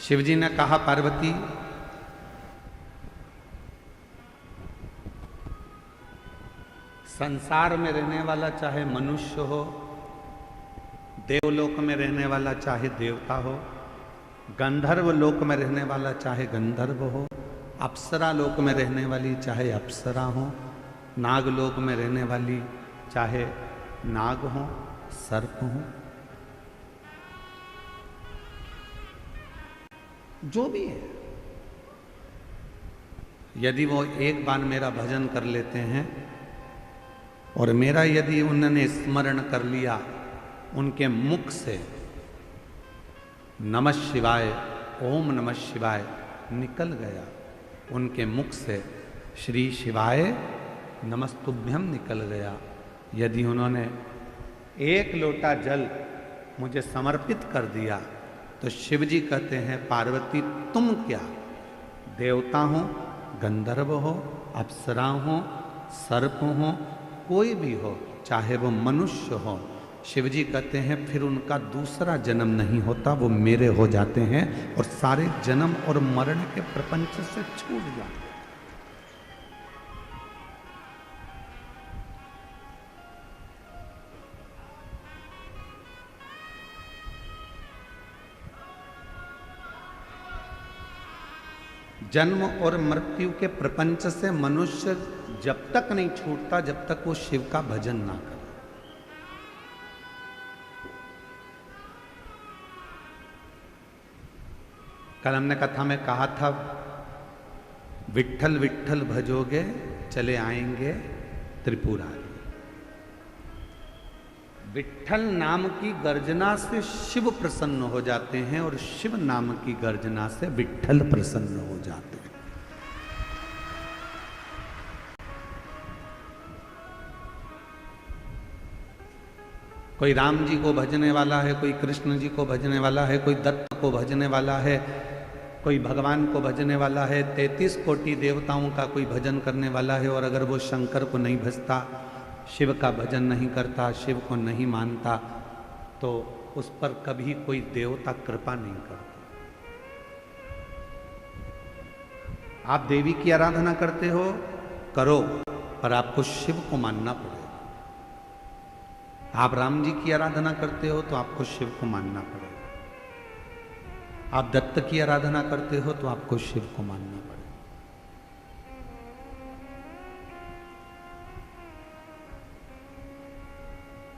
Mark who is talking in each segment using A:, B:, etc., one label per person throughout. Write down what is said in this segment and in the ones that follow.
A: शिवजी ने कहा, पार्वती संसार में रहने वाला चाहे मनुष्य हो, देवलोक में रहने वाला चाहे देवता हो, गंधर्व लोक में रहने वाला चाहे गंधर्व हो, अप्सरा लोक में रहने वाली चाहे अप्सरा हो, नागलोक में रहने वाली चाहे नाग हो, सर्प हो, जो भी है, यदि वो एक बार मेरा भजन कर लेते हैं और मेरा यदि उन्होंने स्मरण कर लिया, उनके मुख से नमः शिवाय, ओम नमः शिवाय निकल गया, उनके मुख से श्री शिवाय नमस्तुभ्यम निकल गया, यदि उन्होंने एक लोटा जल मुझे समर्पित कर दिया, तो शिव जी कहते हैं, पार्वती तुम क्या, देवता हो, गंधर्व हो, अप्सरा हो, सर्प हो, कोई भी हो, चाहे वो मनुष्य हो, शिव जी कहते हैं फिर उनका दूसरा जन्म नहीं होता, वो मेरे हो जाते हैं और सारे जन्म और मरण के प्रपंच से छूट जाते हैं। जन्म और मृत्यु के प्रपंच से मनुष्य जब तक नहीं छूटता जब तक वो शिव का भजन ना करे। कल हमने कथा में कहा था, विट्ठल विट्ठल भजोगे चले आएंगे त्रिपुरारी। विट्ठल नाम की गर्जना से शिव प्रसन्न हो जाते हैं और शिव नाम की गर्जना से विट्ठल प्रसन्न हो जाते हैं। कोई राम जी को भजने वाला है, कोई कृष्ण जी को भजने वाला है, कोई दत्त को भजने वाला है, कोई भगवान को भजने वाला है, 33 कोटि देवताओं का कोई भजन करने वाला है, और अगर वो शंकर को नहीं भजता, शिव का भजन नहीं करता, शिव को नहीं मानता, तो उस पर कभी कोई देवता कृपा नहीं करता। आप देवी की आराधना करते हो, करो, पर आपको शिव को मानना पड़ेगा। आप राम जी की आराधना करते हो तो आपको शिव को मानना पड़ेगा। आप दत्त की आराधना करते हो तो आपको शिव को मानना पड़ेगा।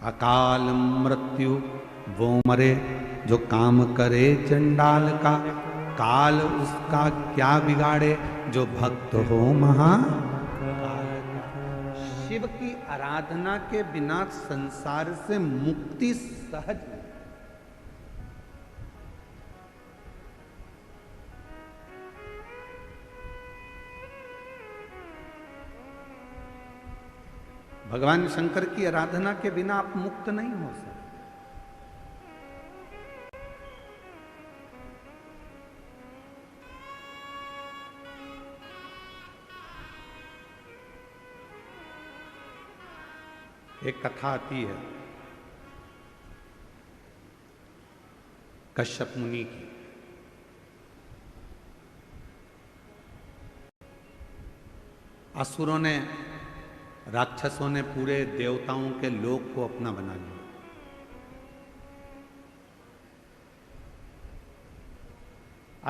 A: अकाल मृत्यु वो मरे जो काम करे चंडाल का, काल उसका क्या बिगाड़े जो भक्त हो महा। शिव की आराधना के बिना संसार से मुक्ति सहज नहीं। भगवान शंकर की आराधना के बिना आप मुक्त नहीं हो सकते। एक कथा आती है कश्यप मुनि की। असुरों ने, राक्षसों ने पूरे देवताओं के लोक को अपना बना लिया।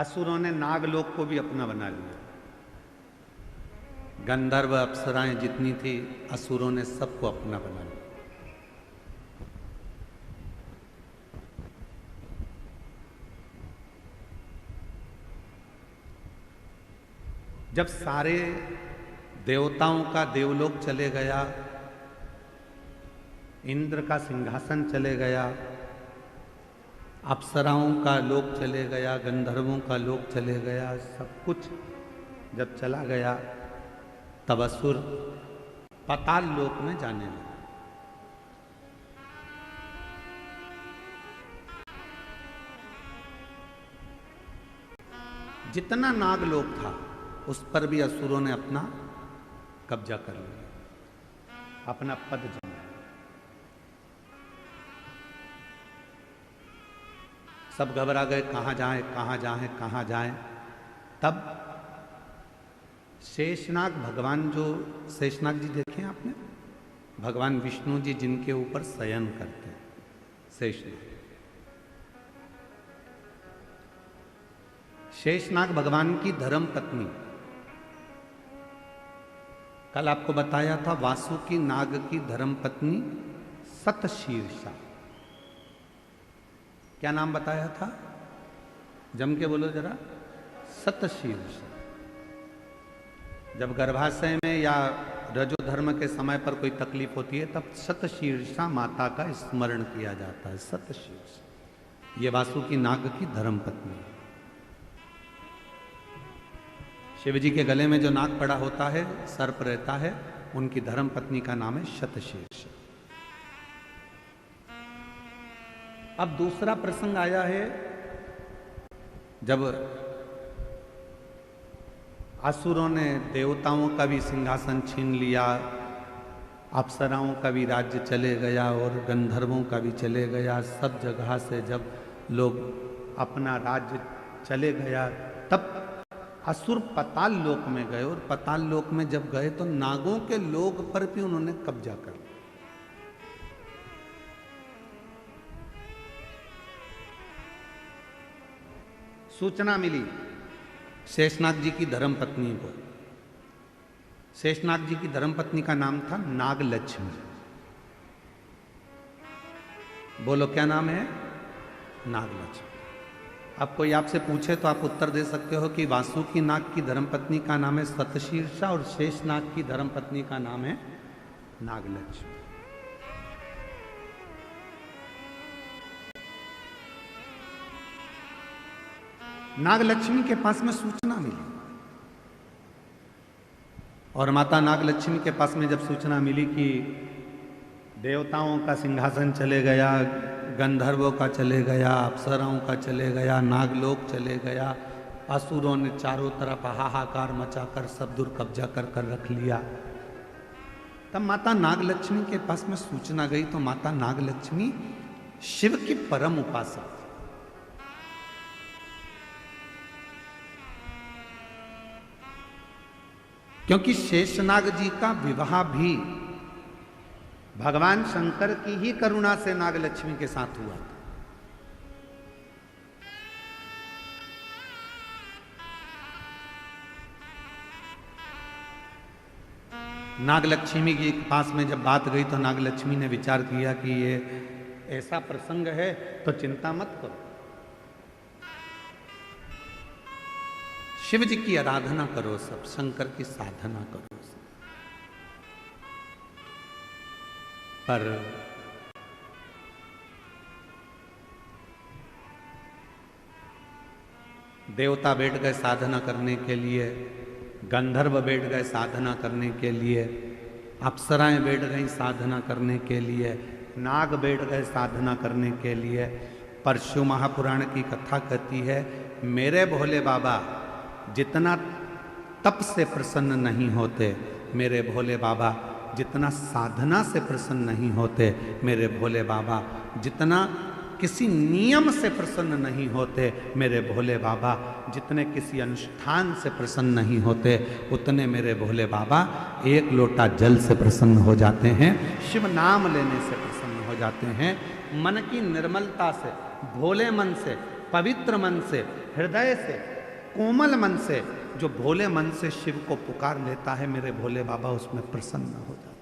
A: असुरों ने नागलोक को भी अपना बना लिया। गंधर्व अप्सराएं जितनी थी, असुरों ने सबको अपना बना लिया। जब सारे देवताओं का देवलोक चले गया, इंद्र का सिंहासन चले गया, अप्सराओं का लोक चले गया, गंधर्वों का लोक चले गया, सब कुछ जब चला गया, तब असुर पाताल लोक में जाने लगे। जितना नागलोक था उस पर भी असुरों ने अपना कब्जा कर लिया, अपना पद जमाया। सब घबरा गए, कहाँ जाएं कहाँ जाएं कहाँ जाएं। तब शेषनाग भगवान, जो शेषनाग जी देखे आपने, भगवान विष्णु जी जिनके ऊपर शयन करते हैं, शेषनाग। शेषनाग भगवान की धर्म पत्नी, कल आपको बताया था वासुकी नाग की धर्म पत्नी सतशीर्षा। क्या नाम बताया था? जम के बोलो जरा। सतशीर्षा। जब गर्भाशय में या रजोधर्म के समय पर कोई तकलीफ होती है तब सतशीर्षा माता का स्मरण किया जाता है। सतशीर्षा ये वासुकी नाग की धर्म पत्नी। शिव जी के गले में जो नाग पड़ा होता है, सर्प रहता है, उनकी धर्म पत्नी का नाम है शतशीर्ष। अब दूसरा प्रसंग आया है जब असुरों ने देवताओं का भी सिंहासन छीन लिया, अप्सराओं का भी राज्य चले गया और गंधर्वों का भी चले गया। सब जगह से जब लोग अपना राज्य चले गया तब असुर पताल लोक में गए, और पताल लोक में जब गए तो नागों के लोक पर भी उन्होंने कब्जा कर लिया। सूचना मिली शेषनाग जी की धर्म पत्नी को। शेषनाग जी की धर्म पत्नी का नाम था नागलक्ष्मी। बोलो क्या नाम है? नागलक्ष्मी। अब कोई आपसे पूछे तो आप उत्तर दे सकते हो कि वासुकी नाग की धर्मपत्नी का नाम है सतशीर्षा और शेषनाग की धर्मपत्नी का नाम है नागलक्ष्मी। नागलक्ष्मी के पास में सूचना मिली, और माता नागलक्ष्मी के पास में जब सूचना मिली कि देवताओं का सिंहासन चले गया, गंधर्वों का चले गया, अप्सराओं का चले गया, नागलोक चले गया, असुरों ने चारों तरफ हाहाकार मचाकर सब दूर कब्जा कर कर रख लिया, तब माता नागलक्ष्मी के पास में सूचना गई। तो माता नागलक्ष्मी शिव की परम उपासक, क्योंकि शेषनाग जी का विवाह भी भगवान शंकर की ही करुणा से नागलक्ष्मी के साथ हुआ था। नागलक्ष्मी के पास में जब बात गई तो नागलक्ष्मी ने विचार किया कि ये ऐसा प्रसंग है तो चिंता मत करो, शिव जी की आराधना करो, सब शंकर की साधना करो सब। पर देवता बैठ गए साधना करने के लिए, गंधर्व बैठ गए साधना करने के लिए, अप्सराएं बैठ गई साधना करने के लिए, नाग बैठ गए साधना करने के लिए। पर शिव महापुराण की कथा कहती है मेरे भोले बाबा जितना तप से प्रसन्न नहीं होते, मेरे भोले बाबा जितना साधना से प्रसन्न नहीं होते, मेरे भोले बाबा जितना किसी नियम से प्रसन्न नहीं होते, मेरे भोले बाबा जितने किसी अनुष्ठान से प्रसन्न नहीं होते, उतने मेरे भोले बाबा एक लोटा जल से प्रसन्न हो जाते हैं, शिव नाम लेने से प्रसन्न हो जाते हैं। मन की निर्मलता से, भोले मन से, पवित्र मन से, हृदय से, कोमल मन से, जो भोले मन से शिव को पुकार लेता है, मेरे भोले बाबा उसमें प्रसन्न हो जाते हैं।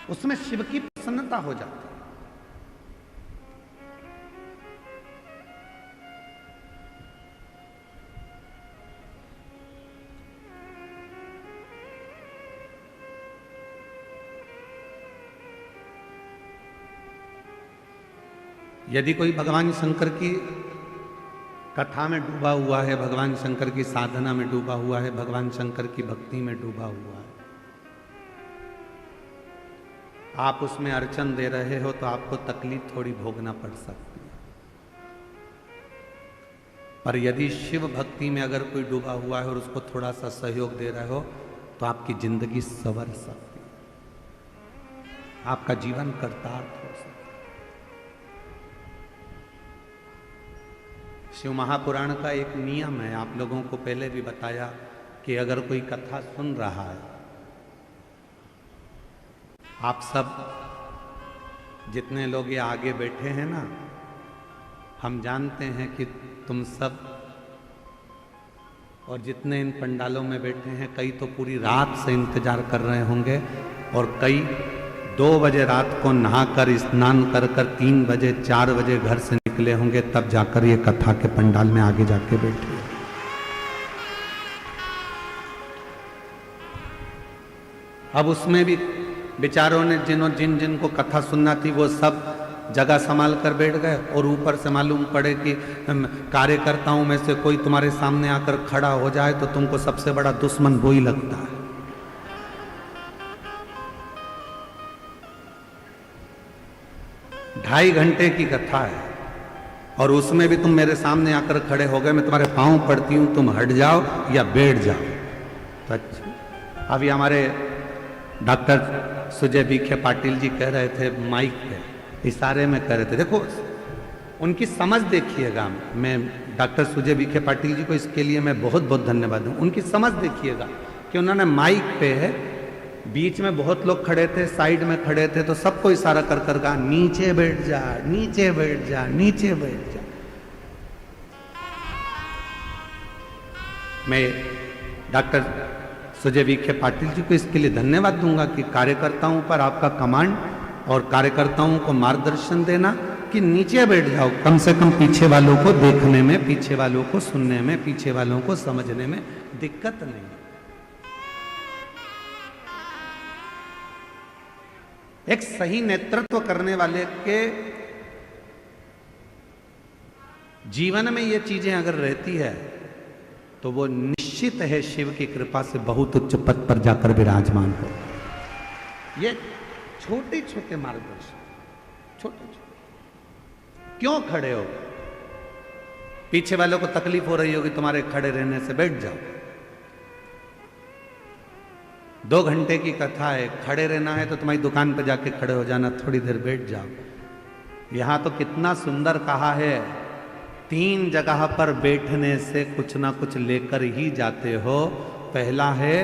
A: उसमें शिव की प्रसन्नता हो जाती है। यदि कोई भगवान शंकर की कथा में डूबा हुआ है, भगवान शंकर की साधना में डूबा हुआ है, भगवान शंकर की भक्ति में डूबा हुआ है, आप उसमें अर्चन दे रहे हो तो आपको तकलीफ थोड़ी भोगना पड़ सकती है। पर यदि शिव भक्ति में अगर कोई डूबा हुआ है और उसको थोड़ा सा सहयोग दे रहे हो तो आपकी जिंदगी संवर सकती है, आपका जीवन कर्तार्थ हो सकता है। शिव महापुराण का एक नियम है, आप लोगों को पहले भी बताया कि अगर कोई कथा सुन रहा है, आप सब जितने लोग ये आगे बैठे हैं ना, हम जानते हैं कि तुम सब और जितने इन पंडालों में बैठे हैं, कई तो पूरी रात से इंतजार कर रहे होंगे और कई 2 बजे रात को नहाकर स्नान कर 3 बजे 4 बजे घर से निकले होंगे, तब जाकर ये कथा के पंडाल में आगे जाके बैठे। अब उसमें भी बेचारों ने जिन को कथा सुनना थी वो सब जगह संभाल कर बैठ गए, और ऊपर से मालूम पड़े कि कार्यकर्ताओं में से कोई तुम्हारे सामने आकर खड़ा हो जाए तो तुमको सबसे बड़ा दुश्मन वो ही लगता है। ढाई घंटे की कथा है और उसमें भी तुम मेरे सामने आकर खड़े हो गए, मैं तुम्हारे पांव पड़ती हूं, तुम हट जाओ या बैठ जाओ। तो अच्छा, अभी हमारे डॉक्टर सुजय विखे पाटिल जी कह रहे थे माइक पे, इशारे में कह रहे थे, देखो उनकी समझ देखिएगा। मैं डॉक्टर सुजय विखे पाटिल जी को इसके लिए मैं बहुत बहुत धन्यवाद दूं। उनकी समझ देखिएगा कि उन्होंने माइक पे है, बीच में बहुत लोग खड़े थे, साइड में खड़े थे, तो सबको इशारा कर कर कहा नीचे बैठ जा, नीचे बैठ जा, नीचे बैठ जा। मैं डॉक्टर सुजय विखे पाटिल जी को इसके लिए धन्यवाद दूंगा कि कार्यकर्ताओं पर आपका कमांड और कार्यकर्ताओं को मार्गदर्शन देना कि नीचे बैठ जाओ, कम से कम पीछे वालों को देखने में, पीछे वालों को सुनने में, पीछे वालों को समझने में दिक्कत नहीं। एक सही नेतृत्व करने वाले के जीवन में ये चीजें अगर रहती है तो वो निश्चित है शिव की कृपा से बहुत उच्च पद पर जाकर विराजमान हो। ये छोटे छोटे मार्गदर्शन, छोटे छोटे। क्यों खड़े हो? पीछे वालों को तकलीफ हो रही होगी तुम्हारे खड़े रहने से, बैठ जाओ। 2 घंटे की कथा है, खड़े रहना है तो तुम्हारी दुकान पर जाके खड़े हो जाना, थोड़ी देर बैठ जाओ। यहां तो कितना सुंदर कहा है, 3 जगह पर बैठने से कुछ ना कुछ लेकर ही जाते हो। पहला है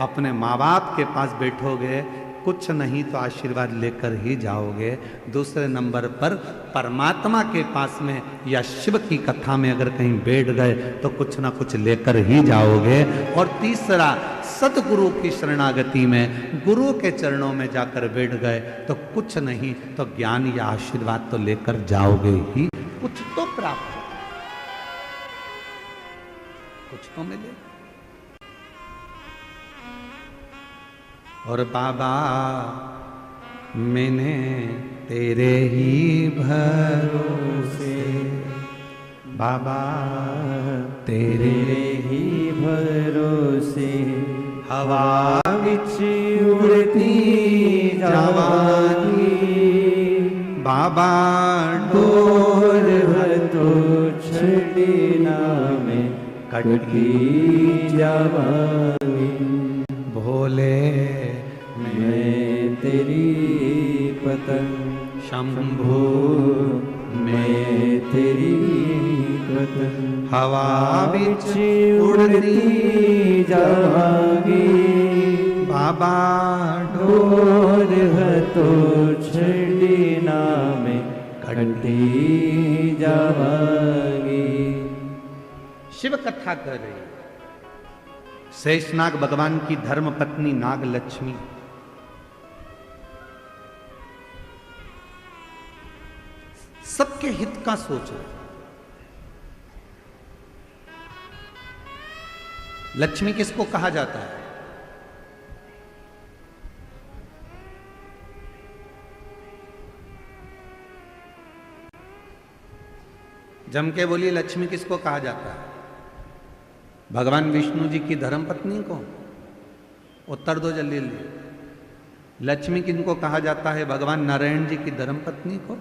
A: अपने माँ बाप के पास बैठोगे, कुछ नहीं तो आशीर्वाद लेकर ही जाओगे। दूसरे नंबर पर परमात्मा के पास में या शिव की कथा में अगर कहीं बैठ गए तो कुछ ना कुछ लेकर ही जाओगे। और तीसरा, सतगुरु की शरणागति में गुरु के चरणों में जाकर बैठ गए तो कुछ नहीं तो ज्ञान या आशीर्वाद तो लेकर जाओगे ही, कुछ तो प्राप्त हो, कुछ तो मिले। और बाबा मैंने तेरे ही भरोसे, बाबा तेरे
B: ही भरोसे,
A: हवा
B: विच उड़ती जावानी,
A: बाबा
B: डोर तो छड़ना में कटी जावानी।
A: भोले
B: मैं तेरी पतंग,
A: शंभु
B: मैं तेरी पतंग,
A: हवा
B: बिच उड़ती जावांगी,
A: बाबा
B: डोर तो छड़ना में कटी जावांगी।
A: शिव कथा कर रही शेषनाग भगवान की धर्म पत्नी नाग लक्ष्मी सबके हित का सोच रहे। लक्ष्मी किसको कहा जाता है? जम के बोलिए, लक्ष्मी किसको कहा जाता है? भगवान विष्णु जी की धर्म पत्नी को? उत्तर दो जल्दी जल्दी। लक्ष्मी किनको कहा जाता है? भगवान नारायण जी की धर्म पत्नी को।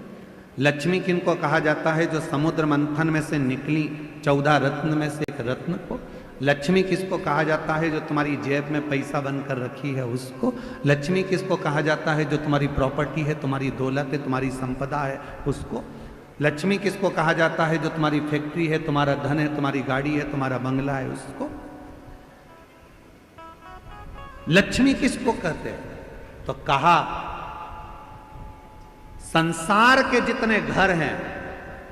A: लक्ष्मी किनको कहा जाता है? जो समुद्र मंथन में से निकली 14 रत्न में से एक रत्न को। लक्ष्मी किसको कहा जाता है? जो तुम्हारी जेब में पैसा बनकर रखी है उसको। लक्ष्मी किसको कहा जाता है? जो तुम्हारी प्रॉपर्टी है, तुम्हारी दौलत है, तुम्हारी संपदा है, उसको। लक्ष्मी किसको कहा जाता है? जो तुम्हारी फैक्ट्री है, तुम्हारा धन है, तुम्हारी गाड़ी है, तुम्हारा बंगला है, उसको। लक्ष्मी किसको कहते हैं? तो कहा संसार के जितने घर हैं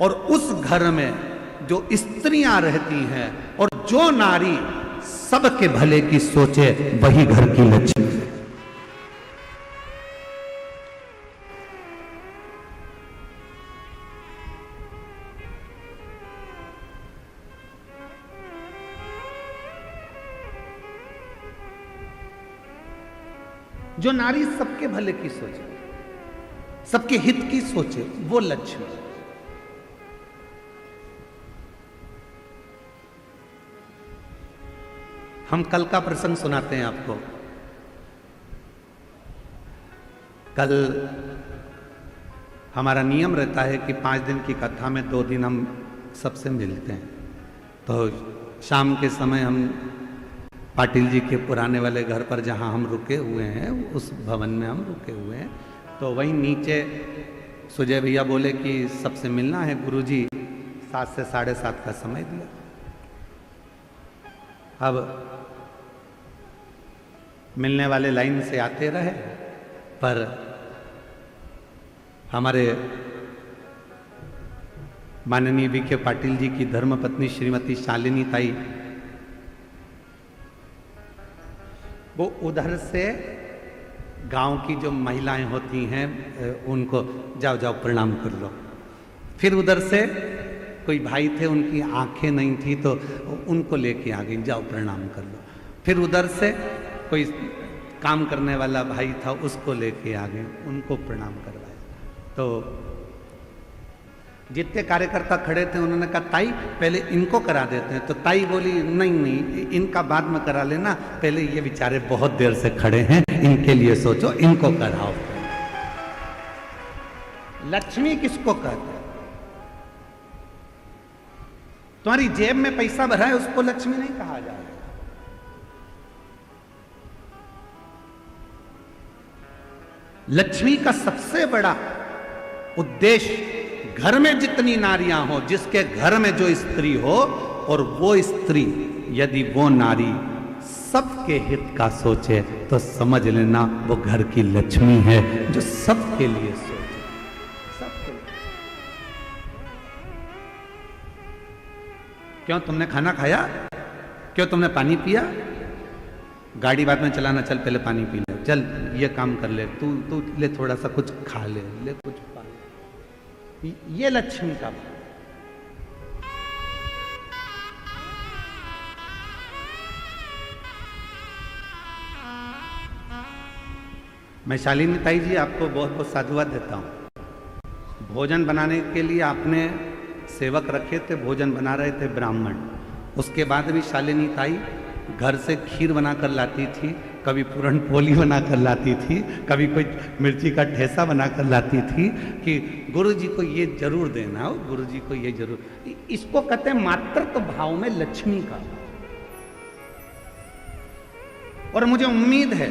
A: और उस घर में जो स्त्रियां रहती हैं और जो नारी सबके भले की सोचे, वही घर की लक्ष्मी है। जो नारी सबके भले की सोचे, सबके हित की सोचे, वो लक्ष्मी। हम कल का प्रसंग सुनाते हैं आपको। कल हमारा नियम रहता है कि 5 दिन की कथा में 2 दिन हम सबसे मिलते हैं। तो शाम के समय हम पाटिल जी के पुराने वाले घर पर जहां हम रुके हुए हैं, उस भवन में हम रुके हुए हैं। तो वहीं नीचे सुजय भैया बोले कि सबसे मिलना है। गुरुजी 7 से 7:30 का समय दिया। अब मिलने वाले लाइन से आते रहे, पर हमारे माननीय विखे पाटिल जी की धर्मपत्नी श्रीमती शालिनी ताई, वो उधर से गांव की जो महिलाएं होती हैं उनको जाओ जाओ प्रणाम कर लो। फिर उधर से कोई भाई थे, उनकी आंखें नहीं थी तो उनको लेके आ गई, जाओ प्रणाम कर लो। फिर उधर से कोई काम करने वाला भाई था, उसको लेके आ गए, उनको प्रणाम करवाया। तो जितने कार्यकर्ता खड़े थे उन्होंने कहा ताई पहले इनको करा देते हैं। तो ताई बोली नहीं नहीं, इनका बाद में करा लेना, पहले ये बेचारे बहुत देर से खड़े हैं, इनके लिए सोचो, इनको कराओ। लक्ष्मी किसको कहते हैं? तुम्हारी जेब में पैसा भरा है उसको लक्ष्मी नहीं कहा जाएगा। लक्ष्मी का सबसे बड़ा उद्देश्य घर में जितनी नारियां हो, जिसके घर में जो स्त्री हो, और वो स्त्री यदि वो नारी सबके हित का सोचे तो समझ लेना वो घर की लक्ष्मी है, जो सबके लिए सोचे, सबके लिए। क्यों तुमने खाना खाया? क्यों तुमने पानी पिया? गाड़ी बाद में चलाना, चल पहले पानी पी ले, चल ये काम कर ले, तू ले थोड़ा सा कुछ खा ले, ले कुछ पा ले। ये लक्ष्मी का भाव। मैं शालिनी ताई जी आपको बहुत बहुत साधुवाद देता हूँ। भोजन बनाने के लिए आपने सेवक रखे थे, भोजन बना रहे थे ब्राह्मण, उसके बाद भी शालिनी ताई घर से खीर बनाकर लाती थी, कभी पूरन पोली बनाकर लाती थी, कभी कोई मिर्ची का ठेसा बनाकर लाती थी कि गुरुजी को ये जरूर देना हो, गुरुजी को ये जरूर। इसको कहते हैं मातृत्व भाव में लक्ष्मी का। और मुझे उम्मीद है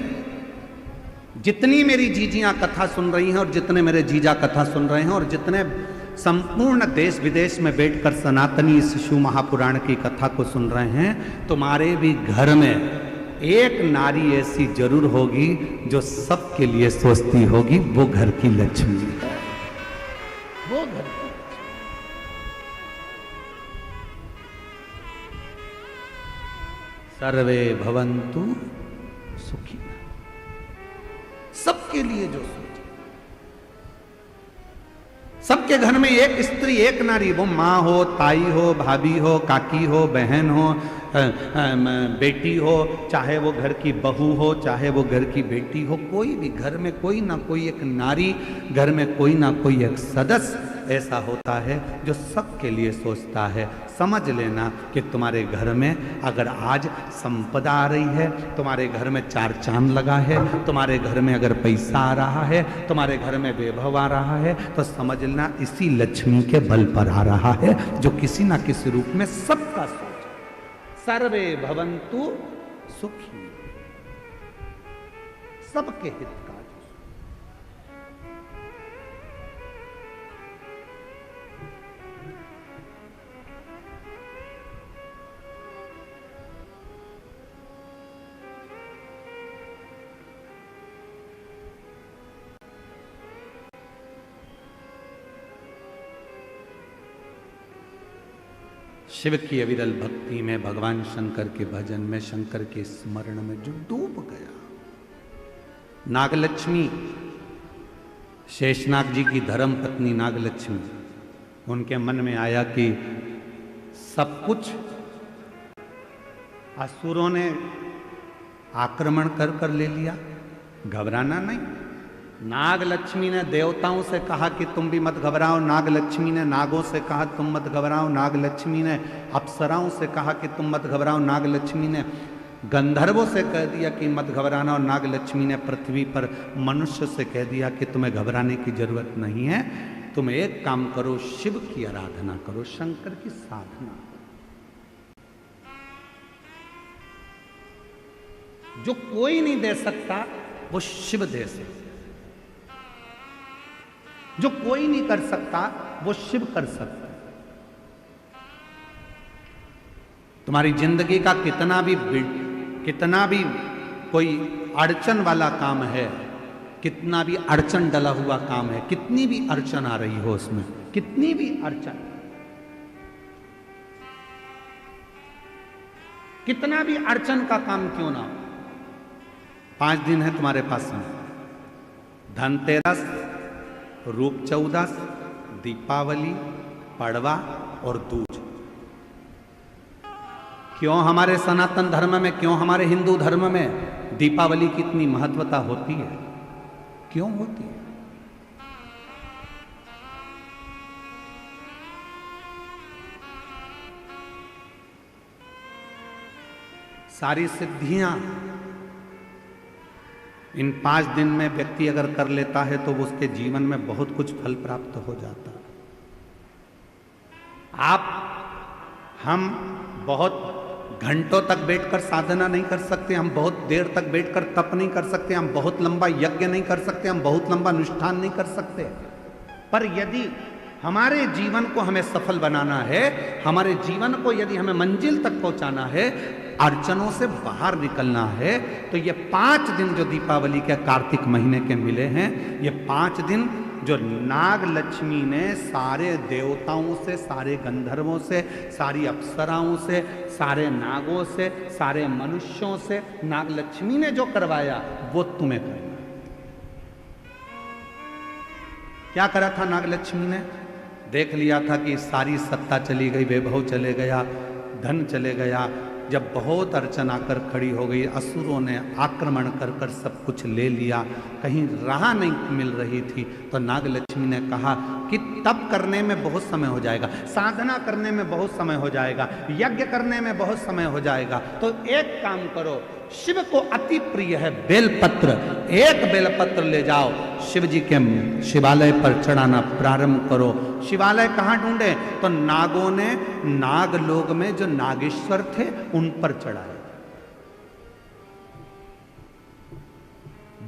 A: जितनी मेरी जीजियां कथा सुन रही हैं और जितने मेरे जीजा कथा सुन रहे हैं और जितने संपूर्ण देश विदेश में बैठकर सनातनी शिशु महापुराण की कथा को सुन रहे हैं, तुम्हारे भी घर में एक नारी ऐसी जरूर होगी जो सबके लिए सोचती होगी, वो घर की लक्ष्मी है, वो घर की लक्ष्मी। सर्वे भवन्तु सुखी, सबके लिए जो सोचे। सबके घर में एक स्त्री एक नारी, वो माँ हो, ताई हो, भाभी हो, काकी हो, बहन हो, बेटी हो, चाहे वो घर की बहू हो, चाहे वो घर की बेटी हो, कोई भी घर में कोई ना कोई एक नारी, घर में कोई ना कोई एक सदस्य ऐसा होता है जो सबके लिए सोचता है। समझ लेना कि तुम्हारे घर में अगर आज संपदा आ रही है, तुम्हारे घर में 4 चांद लगा है, तुम्हारे घर में अगर पैसा आ रहा है, तुम्हारे घर में वैभव आ रहा है, तो समझ लेना इसी लक्ष्मी के बल पर आ रहा है, जो किसी ना किसी रूप में सबका सोच, सर्वे भवन्तु सुखी, सबके हित का। शिव की अविरल भक्ति में, भगवान शंकर के भजन में, शंकर के स्मरण में जो डूब गया। नागलक्ष्मी, शेषनाग जी की धर्म पत्नी नागलक्ष्मी, उनके मन में आया कि सब कुछ असुरों ने आक्रमण कर कर ले लिया, घबराना नहीं। नागलक्ष्मी ने देवताओं से कहा कि तुम भी मत घबराओ, नागलक्ष्मी ने नागों से कहा तुम मत घबराओ, नागलक्ष्मी ने अप्सराओं से कहा कि तुम मत घबराओ, नागलक्ष्मी ने गंधर्वों से कह दिया कि मत घबराना, और नागलक्ष्मी ने पृथ्वी पर मनुष्य से कह दिया कि तुम्हें घबराने की जरूरत नहीं है, तुम एक काम करो, शिव की आराधना करो, शंकर की साधना। जो कोई नहीं दे सकता वो शिव दे सकता, जो कोई नहीं कर सकता वो शिव कर सकता है। तुम्हारी जिंदगी का कितना भी कोई अड़चन वाला काम है, कितना भी अड़चन डला हुआ काम है, कितनी भी अड़चन आ रही हो उसमें, कितनी भी अड़चन, कितना भी अड़चन का काम क्यों ना हो, 5 दिन है तुम्हारे पास में, धनतेरस, रूप चौदस, दीपावली, पड़वा और दूज। क्यों हमारे सनातन धर्म में, क्यों हमारे हिंदू धर्म में दीपावली की इतनी महत्वता होती है? क्यों होती है? सारी सिद्धियां इन 5 दिन में व्यक्ति अगर कर लेता है तो उसके जीवन में बहुत कुछ फल प्राप्त हो जाता है। हम बहुत घंटों तक बैठकर साधना नहीं कर सकते, हम बहुत देर तक बैठकर तप नहीं कर सकते, हम बहुत लंबा यज्ञ नहीं कर सकते, हम बहुत लंबा अनुष्ठान नहीं कर सकते, पर यदि हमारे जीवन को हमें सफल बनाना है, हमारे जीवन को यदि हमें मंजिल तक पहुंचाना है, अड़चनों से बाहर निकलना है, तो ये 5 दिन जो दीपावली के कार्तिक महीने के मिले हैं, ये 5 दिन जो नाग लक्ष्मी ने सारे देवताओं से, सारे गंधर्वों से, सारी अप्सराओं से, सारे नागों से, सारे मनुष्यों से नाग लक्ष्मी ने जो करवाया वो तुम्हें करना। क्या करा था नाग लक्ष्मी ने? देख लिया था कि सारी सत्ता चली गई, वैभव चले गया, धन चले गया। जब बहुत अड़चन आकर खड़ी हो गई, असुरों ने आक्रमण कर कर सब कुछ ले लिया, कहीं राह नहीं मिल रही थी, तो नाग लक्ष्मी ने कहा कि तप करने में बहुत समय हो जाएगा, साधना करने में बहुत समय हो जाएगा, यज्ञ करने में बहुत समय हो जाएगा, तो एक काम करो, शिव को अति प्रिय है बेलपत्र, एक बेलपत्र ले जाओ, शिव जी के शिवालय पर चढ़ाना प्रारंभ करो। शिवालय कहाँ ढूंढे? तो नागों ने नागलोक में जो नागेश्वर थे उन पर चढ़ाए,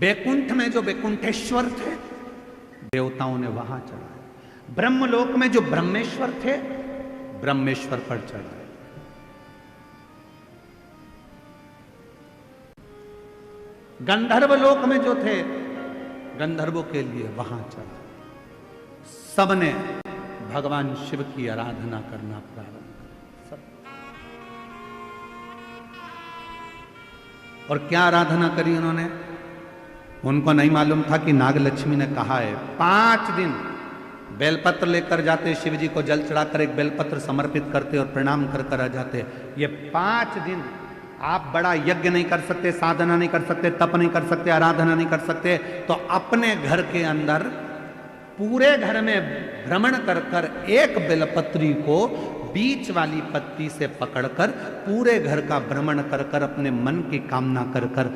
A: बैकुंठ में जो बैकुंठेश्वर थे देवताओं ने वहां चढ़ाए, ब्रह्मलोक में जो ब्रह्मेश्वर थे ब्रह्मेश्वर पर चढ़ाए, गंधर्व लोक में जो थे गंधर्वों के लिए वहां चढ़ा। सबने भगवान शिव की आराधना करना प्रारंभ किया, सब। और क्या आराधना करी उन्होंने? उनको नहीं मालूम था कि नाग लक्ष्मी ने कहा है 5 दिन बेलपत्र लेकर जाते, शिव जी को जल चढ़ाकर एक बेलपत्र समर्पित करते और प्रणाम कर कर आ जाते। ये 5 दिन आप बड़ा यज्ञ नहीं कर सकते, साधना नहीं कर सकते, तप नहीं कर सकते, आराधना नहीं कर सकते, तो अपने घर के अंदर पूरे घर में भ्रमण कर कर एक बेलपत्री को बीच वाली पत्ती से पकड़कर पूरे घर का भ्रमण कर कर अपने मन की कामना कर कर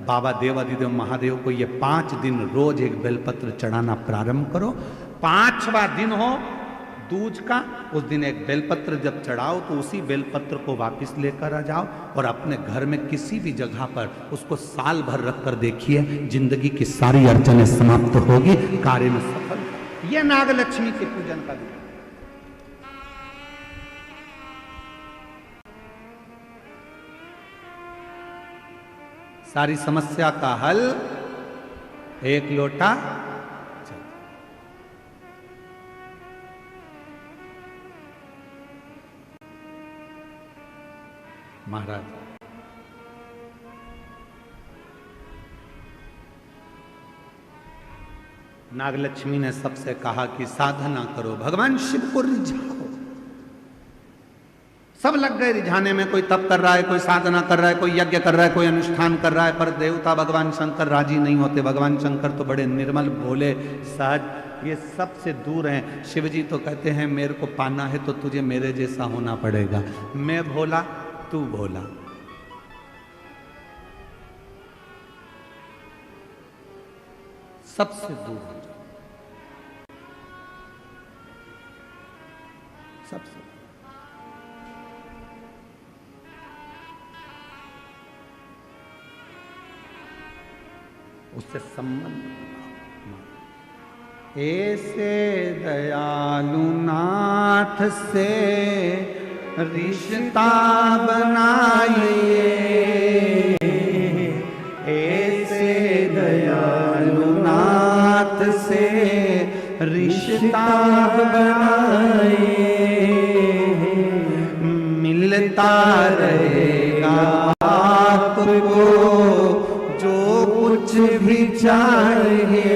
A: बाबा देवाधिदेव महादेव को ये 5 दिन रोज एक बेलपत्र चढ़ाना प्रारंभ करो। 5वां दिन हो, दूज का उस दिन एक बेलपत्र जब चढ़ाओ तो उसी बेलपत्र को वापस लेकर आ जाओ और अपने घर में किसी भी जगह पर उसको साल भर रख कर देखिए, जिंदगी की सारी अड़चनें समाप्त होगी, कार्य में सफल। यह नागलक्ष्मी के पूजन का दिन। सारी समस्या का हल एक लोटा जल। महाराज नागलक्ष्मी ने सबसे कहा कि साधना करो, भगवान शिव को रिझाओ। सब लग गए रिझाने में, कोई तप कर रहा है, कोई साधना कर रहा है, कोई यज्ञ कर रहा है, कोई अनुष्ठान कर रहा है, पर देवता भगवान शंकर राजी नहीं होते। भगवान शंकर तो बड़े निर्मल, भोले, सहज, ये सबसे दूर हैं। शिव जी तो कहते हैं मेरे को पाना है तो तुझे मेरे जैसा होना पड़ेगा, मैं भोला तू भोला। सबसे दूर हो जाओ, सबसे। उससे संबंध। ऐसे दयालु नाथ से रिश्ता बनाइए, ऐसे दयालु नाथ से रिश्ता बनाइए, मिलता रहेगा आपको जो कुछ भी चाहिए,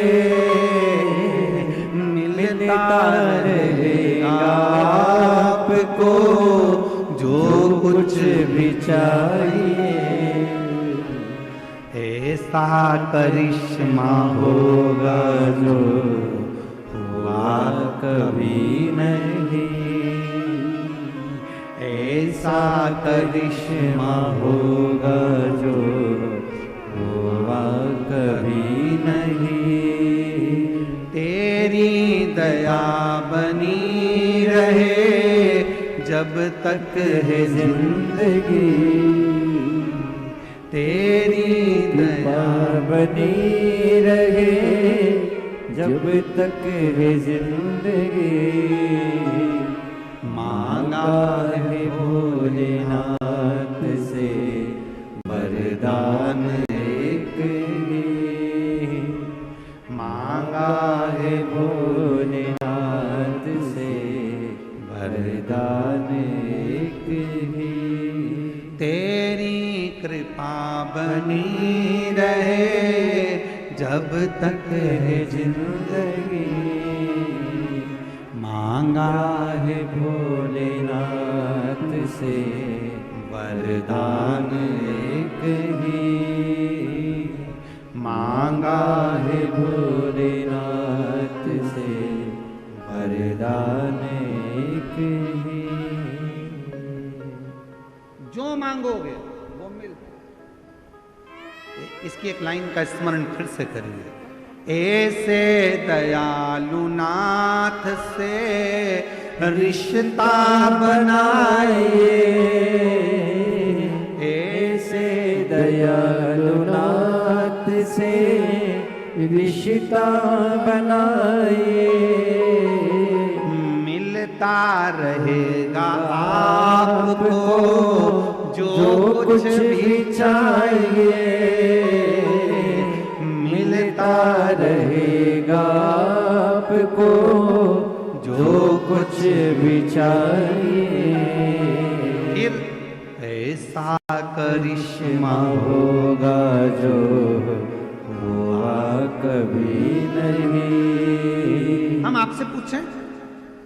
A: मिलता रहेगा आपको जो कुछ भी चाहिए। ऐसा करिश्मा होगा जो हुआ कभी नहीं, ऐसा करिश्मा होगा जो हुआ कभी नहीं। तेरी दया बनी रहे जब तक है जिंदगी, तेरी दया बनी रहे जब तक है जिंदगी। मांगा है भोलेनाथ से वरदान एक ही, मांगा है भोलेनाथ से वरदान एक ही। तेरी कृपा बनी रहे जब तक है जिंदगी, मांगा है भोलेनाथ से वरदान एक ही, मांगा है भोलेनाथ से वरदान एक ही। जो मांगोगे वो मिलता। इसकी एक लाइन का स्मरण फिर से करिए। ऐसे दयालु नाथ से रिश्ता बनाइए, ऐसे दयालु नाथ से रिश्ता बनाइए, मिलता रहेगा आपको जो कुछ भी चाहिए, मिलता रहेगा आपको जो कुछ भी चाहिए। फिर ऐसा करिश्मा होगा जो हुआ कभी नहीं। हम आपसे पूछें,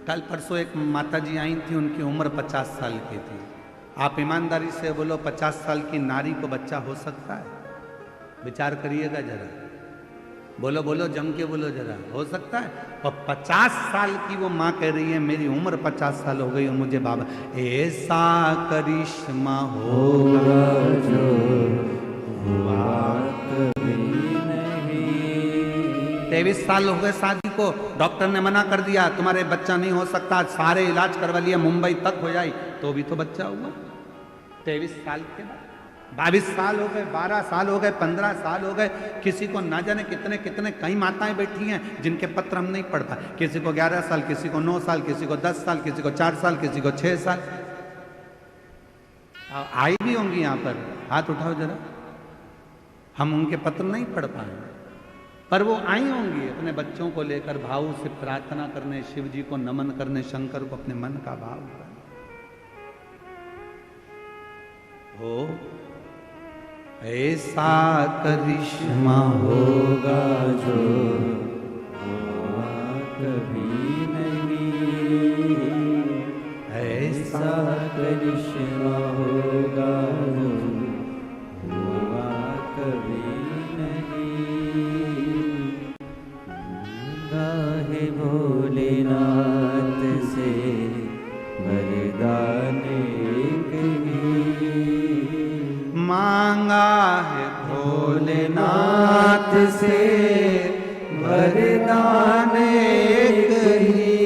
A: कल परसों एक माता जी आई थी, उनकी उम्र 50 साल की थी। आप ईमानदारी से बोलो 50 साल की नारी को बच्चा हो सकता है? विचार करिएगा जरा, बोलो बोलो, जम के बोलो जरा, हो सकता है? और 50 साल की वो माँ कह रही है मेरी उम्र 50 साल हो गई और मुझे बाबा। ऐसा करिश्मा होगा जो हुआ कभी नहीं। 23 साल हो गए शादी को डॉक्टर ने मना कर दिया तुम्हारे बच्चा नहीं हो सकता, सारे इलाज करवा लिया, मुंबई तक हो जाए, तो भी तो बच्चा हुआ 23 साल के बाद। 22 साल हो गए, 12 साल हो गए, 15 साल हो गए, किसी को ना जाने कितने कितने कई माताएं बैठी हैं जिनके पत्र हम नहीं पढ़ पाए। किसी को 11 साल, किसी को 9 साल, किसी को 10 साल, किसी को 4 साल, किसी को 6 साल। आई भी होंगी यहाँ पर, हाथ उठाओ जरा। हम उनके पत्र नहीं पढ़ पाए, पर वो आई होंगी अपने बच्चों को लेकर भाव से प्रार्थना करने, शिव जी को नमन करने, शंकर को अपने मन का भाव करने। हो ऐसा करिश्मा
B: होगा जो हुआ कभी नहीं, ऐसा करिश्मा होगा जो हुआ कभी नहीं। गाहे भोलेनाथ से वरदान एक ही,
A: मांगा है
B: भोलेनाथ से वरदान एक ही,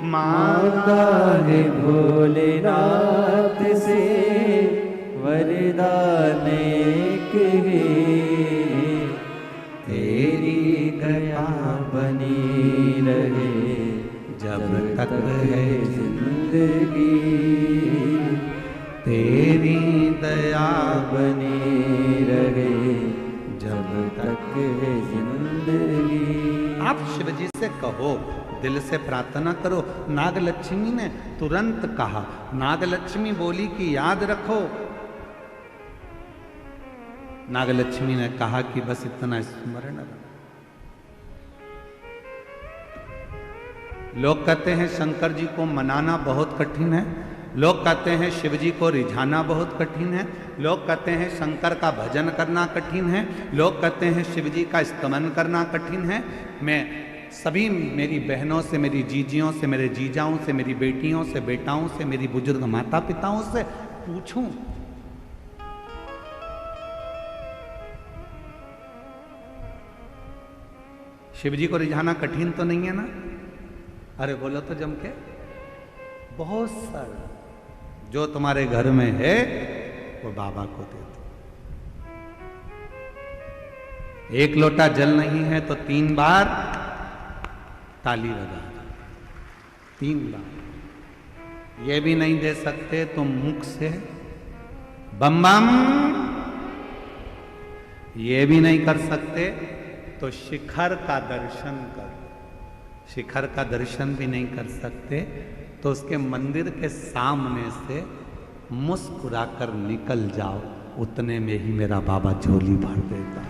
B: मांगा है भोलेनाथ से वरदान एक ही। तेरी दया बनी रहे जब तक है जिंदगी, तेरी दया बनी रहे जब तक है जिंदगी।
A: आप शिव जी से कहो, दिल से प्रार्थना करो। नागलक्ष्मी ने तुरंत कहा, नागलक्ष्मी बोली कि याद रखो। नागलक्ष्मी ने कहा कि बस इतना स्मरण रखो। लोग कहते हैं शंकर जी को मनाना बहुत कठिन है, लोग कहते हैं शिव जी को रिझाना बहुत कठिन है, लोग कहते हैं शंकर का भजन करना कठिन है, लोग कहते हैं शिव जी का स्तमन करना कठिन है। मैं सभी मेरी बहनों से, मेरी जीजियों से, मेरे जीजाओं से, मेरी बेटियों से, बेटाओं से, मेरी बुजुर्ग माता पिताओं से पूछूं, शिव जी को रिझाना कठिन तो नहीं है ना? अरे बोलो तो जम के। बहुत सारा जो तुम्हारे घर में है वो बाबा को दे दो। एक लोटा जल नहीं है तो 3 बार ताली बजा दो, 3 बार। ये भी नहीं दे सकते तो मुख से बम बम, ये भी नहीं कर सकते तो शिखर का दर्शन करो। शिखर का दर्शन भी नहीं कर सकते तो उसके मंदिर के सामने से मुस्कुराकर निकल जाओ, उतने में ही मेरा बाबा झोली भर देता।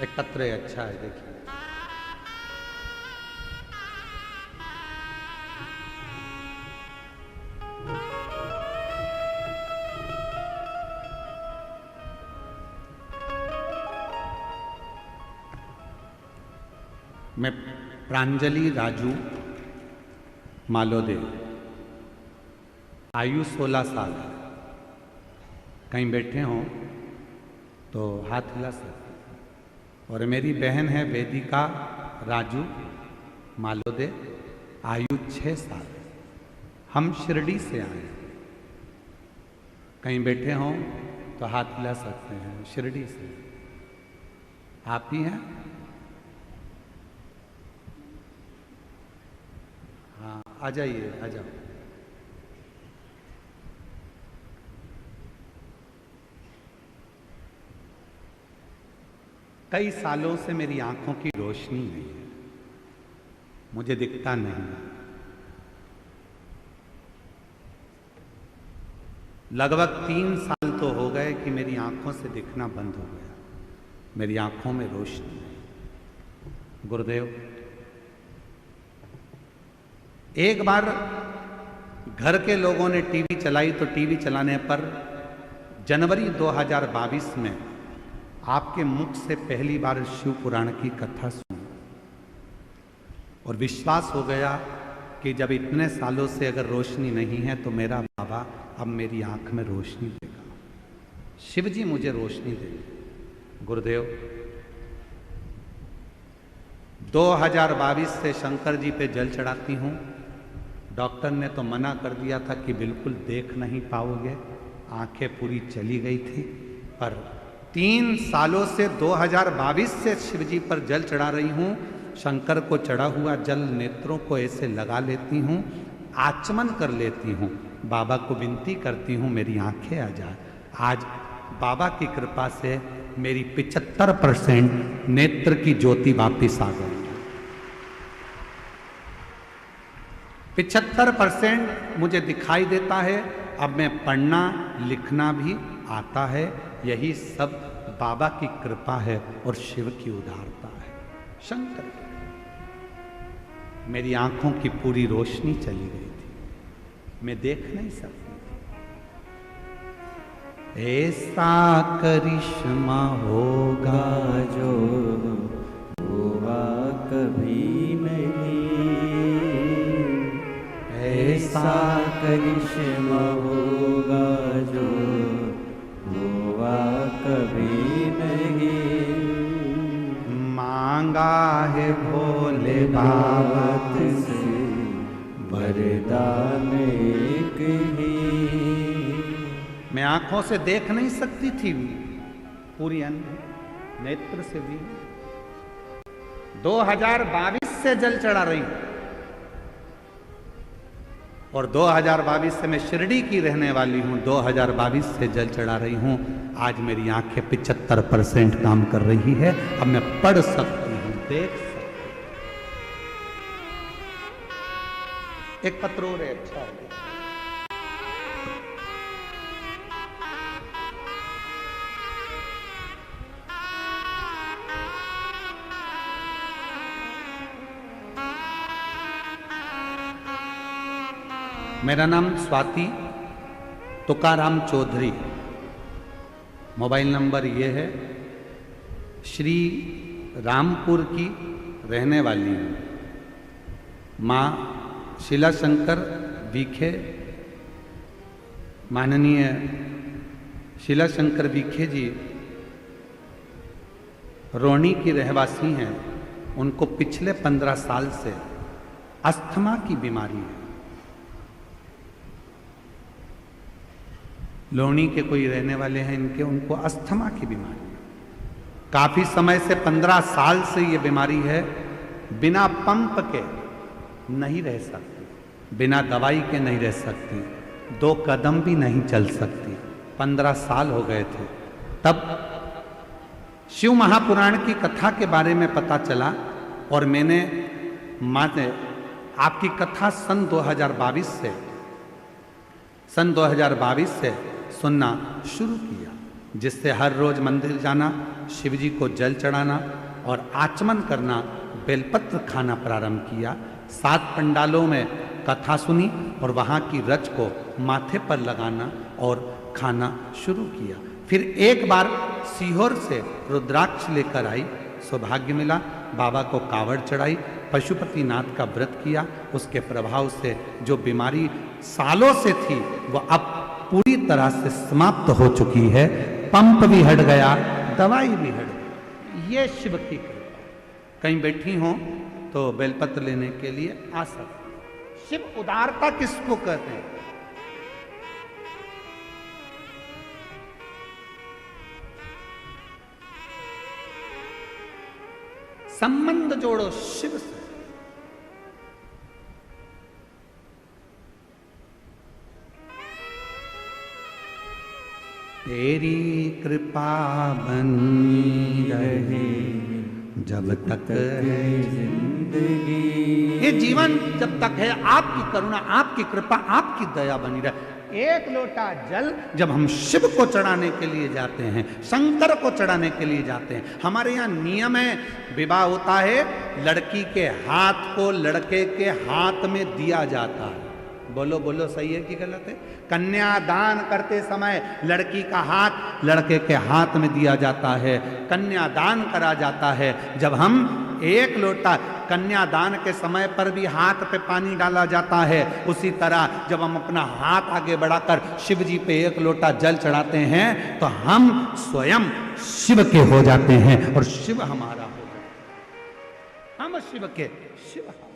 A: एकत्र अच्छा है, देखिए मैं प्रांजलि राजू मालोदे, आयु 16 साल है। कहीं बैठे हों तो हाथ हिला सकते हैं। और मेरी बहन है वेदिका राजू मालोदे, आयु 6 साल। हम शिरडी से आए हैं। कहीं बैठे हों तो हाथ हिला सकते हैं। शिरडी से आप ही हैं? हाँ, आ जाइए, आ जाओ। कई सालों से मेरी आंखों की रोशनी नहीं है, मुझे दिखता नहीं। लगभग 3 साल तो हो गए कि मेरी आंखों से दिखना बंद हो गया। मेरी आंखों में रोशनी नहीं। गुरुदेव, एक बार घर के लोगों ने टीवी चलाई तो टीवी चलाने पर जनवरी 2022 में आपके मुख से पहली बार शिव पुराण की कथा सुनी। और विश्वास हो गया कि जब इतने सालों से अगर रोशनी नहीं है तो मेरा बाबा अब मेरी आंख में रोशनी देगा, शिव जी मुझे रोशनी देंगे। गुरुदेव 2022 से शंकर जी पे जल चढ़ाती हूँ। डॉक्टर ने तो मना कर दिया था कि बिल्कुल देख नहीं पाओगे, आंखें पूरी चली गई थी, पर 3 सालों से 2022 से शिव जी पर जल चढ़ा रही हूँ। शंकर को चढ़ा हुआ जल नेत्रों को ऐसे लगा लेती हूँ, आचमन कर लेती हूँ, बाबा को विनती करती हूँ मेरी आंखें आ जाए। आज बाबा की कृपा से मेरी 75% नेत्र की ज्योति वापिस आ गई। 75% मुझे दिखाई देता है। अब मैं पढ़ना लिखना भी आता है। यही सब बाबा की कृपा है और शिव की उदारता है। शंकर मेरी आंखों की पूरी रोशनी चली गई थी, मैं देख नहीं सकती थी। ऐसा करिश्मा होगा
B: जो हुआ कभी नहीं, ऐसा करिश्मा होगा जो हुआ कभी नहीं।
A: मांगा है भोले बाबा
B: से वरदान एक ही।
A: मैं आंखों से देख नहीं सकती थी, पूरी अंधी, नेत्र से भी। 2022 से जल चढ़ा रही हूं और 2022 से मैं शिरडी की रहने वाली हूं। 2022 से जल चढ़ा रही हूं। आज मेरी आंखें 75% काम कर रही है। अब मैं पढ़ सकती हूं, देख सकती हूं। एक पत्र और है, अच्छा है। मेरा नाम स्वाति तुकाराम चौधरी। मोबाइल नंबर ये है। श्री रामपुर की रहने वाली हूँ। माँ शीला शंकर विखे, माननीय शीला शंकर विखे जी रोणी की रहवासी हैं। उनको पिछले 15 साल से अस्थमा की बीमारी है। लोनी के कोई रहने वाले हैं इनके, उनको अस्थमा की बीमारी है। काफी समय से 15 साल से ये बीमारी है। बिना पंप के नहीं रह सकती, बिना दवाई के नहीं रह सकती, 2 कदम भी नहीं चल सकती। 15 साल हो गए थे। तब शिव महापुराण की कथा के बारे में पता चला और मैंने आपकी कथा सन 2022 से सुनना शुरू किया, जिससे हर रोज मंदिर जाना, शिव जी को जल चढ़ाना और आचमन करना, बेलपत्र खाना प्रारंभ किया। 7 पंडालों में कथा सुनी और वहाँ की रच को माथे पर लगाना और खाना शुरू किया। फिर एक बार सीहोर से रुद्राक्ष लेकर आई, सौभाग्य मिला। बाबा को कावड़ चढ़ाई, पशुपति नाथ का व्रत किया। उसके प्रभाव से जो बीमारी सालों से थी वो अब पूरी तरह से समाप्त हो चुकी है। पंप भी हट गया, दवाई भी हट गई। ये शिव की कृपा। कहीं बैठी हो तो बेलपत्र लेने के लिए आ सकते। शिव उदारता किसको कहते हैं? संबंध जोड़ो शिव से। तेरी कृपा बनी रहे जब तक है जिंदगी। ये जीवन जब तक है, आपकी करुणा, आपकी कृपा, आपकी दया बनी रहे। एक लोटा जल जब हम शिव को चढ़ाने के लिए जाते हैं, शंकर को चढ़ाने के लिए जाते हैं, हमारे यहाँ नियम है, विवाह होता है, लड़की के हाथ को लड़के के हाथ में दिया जाता है। बोलो बोलो, सही है कि गलत है? कन्यादान करते समय लड़की का हाथ लड़के के हाथ में दिया जाता है, कन्यादान करा जाता है। जब हम एक लोटा कन्यादान के समय पर भी हाथ पे पानी डाला जाता है, उसी तरह जब हम अपना हाथ आगे बढ़ाकर शिव जी पे एक लोटा जल चढ़ाते हैं तो हम स्वयं शिव के हो जाते हैं और शिव हमारा हो जाता है। हम शिव के, शिव हमारा।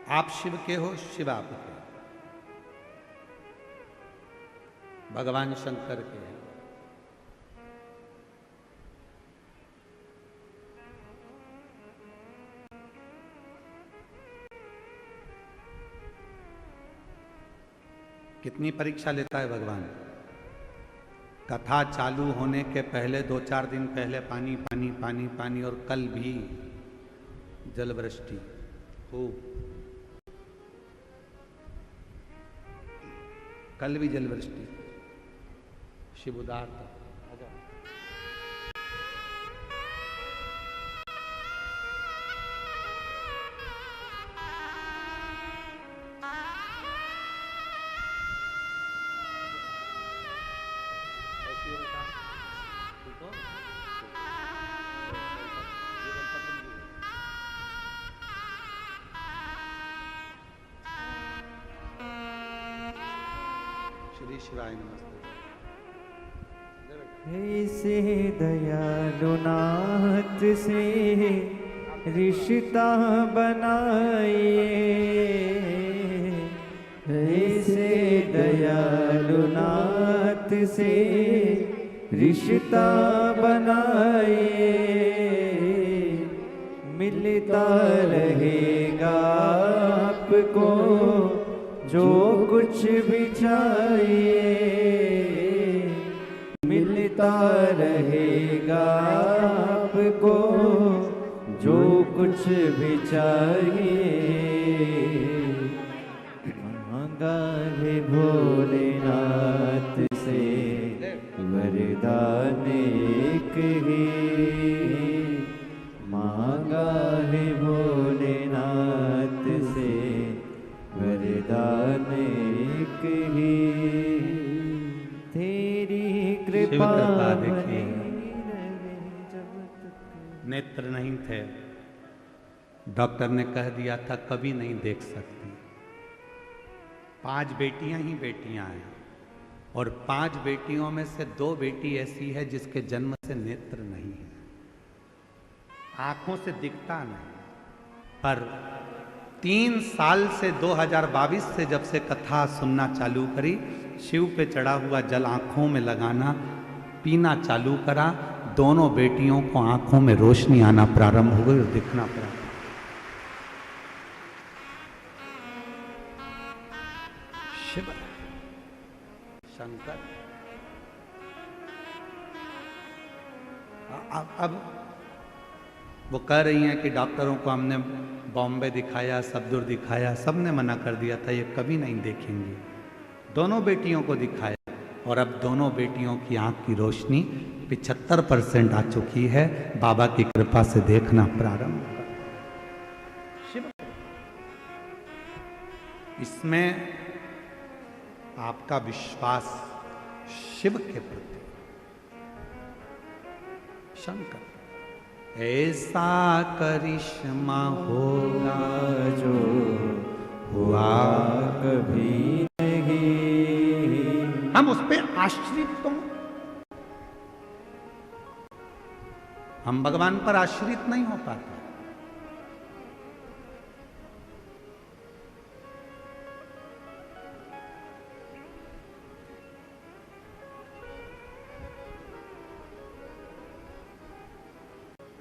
A: आप शिव के हो, शिव आप के, भगवान शंकर के हैं। कितनी परीक्षा लेता है भगवान। कथा चालू होने के पहले 2-4 दिन पहले पानी पानी पानी पानी, और कल भी जल वृष्टि खूब, कल भी जल वृष्टि। शिव उदार था। श्री शिवाय नमस्ते।
B: ऐसे दयालुनाथ से रिश्ता बनाइए, ऐसे दयालुनाथ से रिश्ता बनाइए, मिलता रहेगा आपको जो कुछ भी चाहिए, मिलता रहेगा आपको जो कुछ भी चाहिए। मांगा है भोलेनाथ से वरदान एक ही, मांगा है भोलेनाथ से वरदान एक ही, तेरी कृपा
A: देखिए। नेत्र नहीं थे, डॉक्टर ने कह दिया था कभी नहीं देख सकती। 5 बेटियां ही बेटियां हैं, और 5 बेटियों में से 2 बेटी ऐसी है जिसके जन्म से नेत्र नहीं है, आंखों से दिखता नहीं। पर 3 साल से 2022 से जब से कथा सुनना चालू करी, शिव पे चढ़ा हुआ जल आंखों में लगाना, पीना चालू करा, दोनों बेटियों को आंखों में रोशनी आना प्रारंभ हो गई और दिखना प्रारंभ। शिव शंकर। अब वो कह रही हैं कि डॉक्टरों को हमने बॉम्बे दिखाया, सब दूर दिखाया, सब ने मना कर दिया था ये कभी नहीं देखेंगी। दोनों बेटियों को दिखाया और अब दोनों बेटियों की आंख की रोशनी 75% आ चुकी है। बाबा की कृपा से देखना प्रारंभ होगा। शिव, इसमें आपका विश्वास शिव के प्रति। शंकर, ऐसा करिश्मा होगा
B: जो हुआ कभी नहीं,
A: हम उस पे आश्रित तो, हम भगवान पर आश्रित नहीं हो पाते।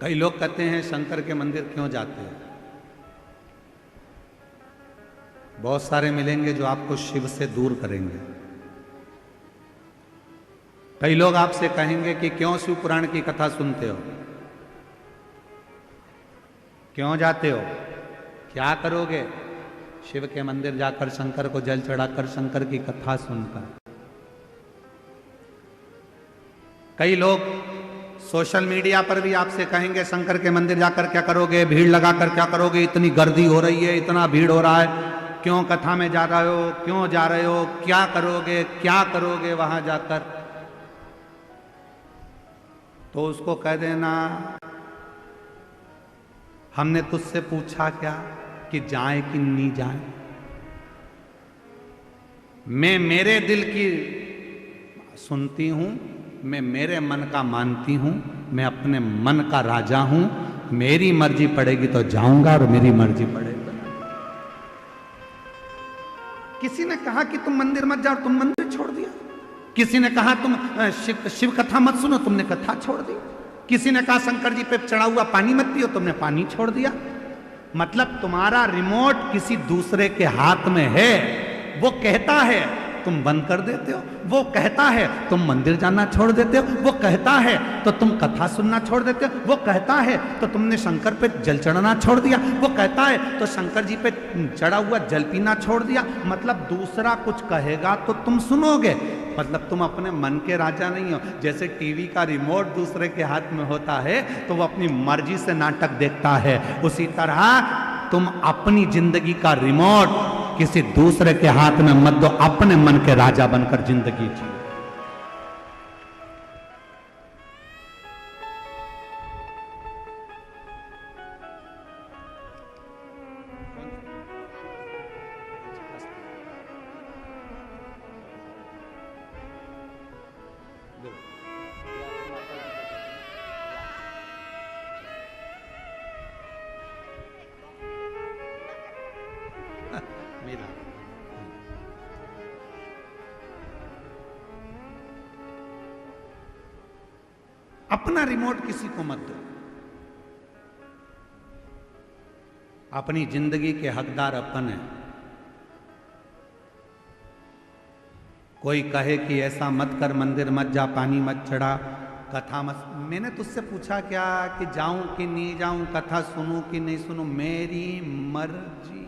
A: कई लोग कहते हैं शंकर के मंदिर क्यों जाते हैं। बहुत सारे मिलेंगे जो आपको शिव से दूर करेंगे। कई लोग आपसे कहेंगे कि क्यों शिव पुराण की कथा सुनते हो, क्यों जाते हो, क्या करोगे। शिव के मंदिर जाकर शंकर को जल चढ़ाकर शंकर की कथा सुनकर। कई लोग सोशल मीडिया पर भी आपसे कहेंगे शंकर के मंदिर जाकर क्या करोगे, भीड़ लगाकर क्या करोगे, इतनी गर्दी हो रही है, इतना भीड़ हो रहा है, क्यों कथा में जा रहे हो, क्यों जा रहे हो, क्या करोगे वहां जाकर। तो उसको कह देना हमने तुझसे पूछा क्या कि जाए कि नहीं जाए। मैं मेरे दिल की सुनती हूं, मैं मेरे मन का मानती हूं, मैं अपने मन का राजा हूं, मेरी मर्जी पड़ेगी तो जाऊंगा और मेरी मर्जी पड़ेगी। किसी ने कहा कि तुम मंदिर मत जाओ, तुम मंदिर छोड़ दिया। किसी ने कहा तुम शिव कथा मत सुनो, तुमने कथा छोड़ दी। किसी ने कहा शंकर जी पे चढ़ा हुआ पानी मत पियो, तुमने पानी छोड़ दिया। मतलब तुम्हारा रिमोट किसी दूसरे के हाथ में है। वो कहता है तुम बंद कर देते हो, वो कहता है तुम मंदिर जाना छोड़ देते हो, वो कहता है तो तुम कथा सुनना छोड़ देते हो, वो कहता है तो तुमने शंकर पे जल चढ़ाना छोड़ दिया, वो कहता है तो शंकर जी पे चढ़ा हुआ जल पीना छोड़ दिया। मतलब दूसरा कुछ कहेगा तो तुम सुनोगे, मतलब तुम अपने मन के राजा नहीं हो। जैसे टीवी का रिमोट दूसरे के हाथ में होता है तो वो अपनी मर्जी से नाटक देखता है, उसी तरह तुम अपनी जिंदगी का रिमोट किसी दूसरे के हाथ में मत दो, अपने मन के राजा बनकर जिंदगी जियो। मेरा अपना रिमोट किसी को मत दो। अपनी जिंदगी के हकदार अपन है। कोई कहे कि ऐसा मत कर, मंदिर मत जा, पानी मत चढ़ा, कथा मत। मैंने तुझसे पूछा क्या कि जाऊं कि नहीं जाऊं, कथा सुनूं कि नहीं सुनूं, मेरी मर्जी।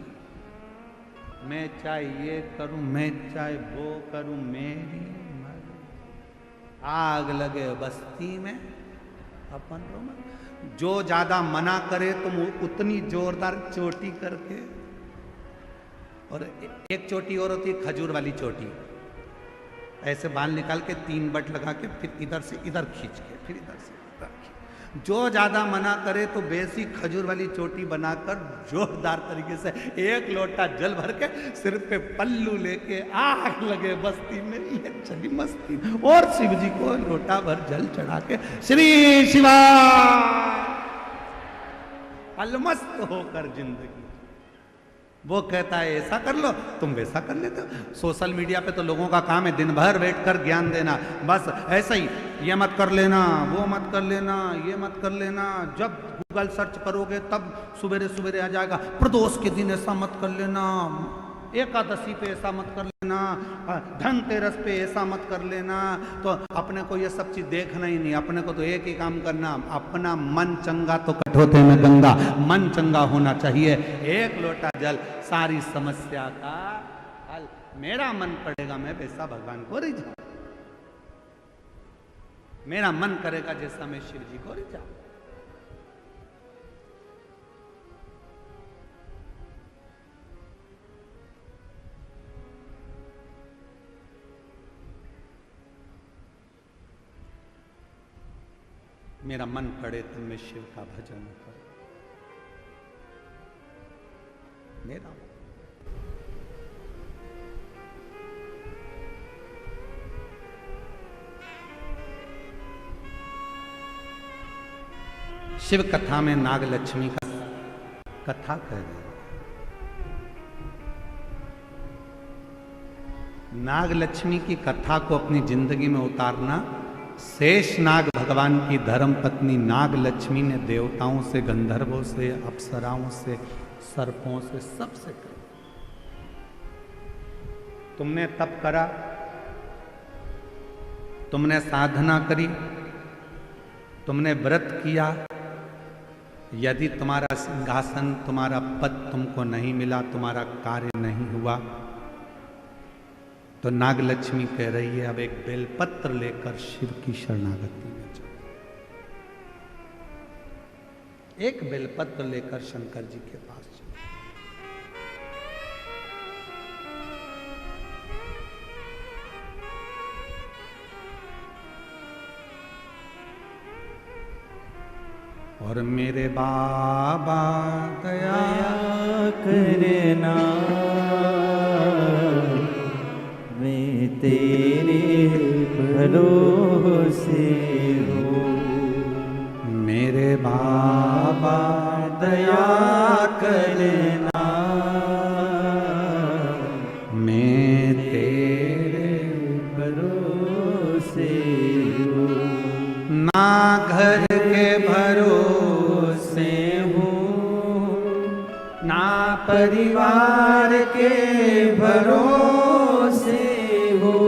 A: मैं चाहे ये करूं, मैं चाहे वो करूं, मेरी मर्जी। आग लगे बस्ती में अपन रोमन। जो ज्यादा मना करे तुम उतनी जोरदार चोटी करके, और एक चोटी और होती है खजूर वाली चोटी, ऐसे बाल निकाल के 3 बट लगा के फिर इधर से इधर खींच के फिर इधर से इधर खींच। जो ज्यादा मना करे तो बेसी खजूर वाली चोटी बनाकर जोरदार तरीके से 1 लोटा जल भर के सिर पे पल्लू लेके आग लगे बस्ती में, ये चली मस्ती। और शिव जी को लोटा भर जल चढ़ा के श्री शिवा अलमस्त होकर जिंदगी। वो कहता है ऐसा कर लो, तुम वैसा कर लेते हो। सोशल मीडिया पे तो लोगों का काम है दिन भर बैठकर ज्ञान देना, बस ऐसा ही, ये मत कर लेना, वो मत कर लेना, ये मत कर लेना। जब गूगल सर्च करोगे तब सवेरे सवेरे आ जाएगा, प्रदोष के दिन ऐसा मत कर लेना, एकादशी पे ऐसा मत कर लेना, धनतेरस पे ऐसा मत कर लेना। तो अपने को ये सब चीज देखना ही नहीं, अपने को तो एक ही काम करना, अपना मन चंगा तो कठोते में गंगा, मन चंगा होना चाहिए। 1 लोटा जल सारी समस्या का हल। मेरा मन पड़ेगा मैं वैसा भगवान को रिझाऊं, मेरा मन करेगा जैसा मैं शिव जी को रिझाऊं। मेरा मन करे तो मैं शिव का भजन करूं। मेरा शिव कथा में नाग लक्ष्मी का कथा कह रहे। नाग लक्ष्मी की कथा को अपनी जिंदगी में उतारना। शेषनाग भगवान की धर्म पत्नी नाग लक्ष्मी ने देवताओं से, गंधर्वों से, अप्सराओं से, सर्पों से, सबसे कहा तुमने तप करा, तुमने साधना करी, तुमने व्रत किया, यदि तुम्हारा सिंहासन, तुम्हारा पद तुमको नहीं मिला, तुम्हारा कार्य नहीं हुआ, तो नागलक्ष्मी कह रही है अब एक बेलपत्र लेकर शिव की शरणागति में जाओ। एक बेलपत्र लेकर शंकर जी के पास जाओ। और मेरे बाबा दया
B: करना, मैं तेरे भरोसे हूँ।
A: मेरे बाबा
B: दया करना,
A: मैं तेरे
B: भरोसे हूँ।
A: ना घर के भरोसे
B: हूँ, ना परिवार के भरोसे हूँ,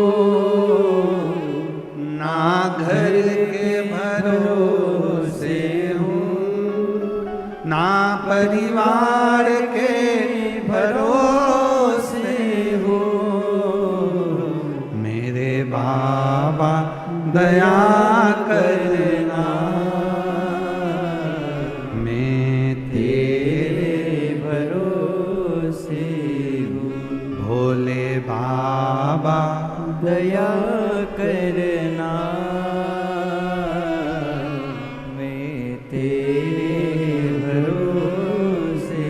A: ना घर के भरोसे हूँ, ना परिवार के भरोसे
B: हूँ।
A: मेरे बाबा दया करना, मैं तेरे
B: भरोसे हूँ।
A: भोले बाबा
B: दया करना, मैं तेरे भरोसे।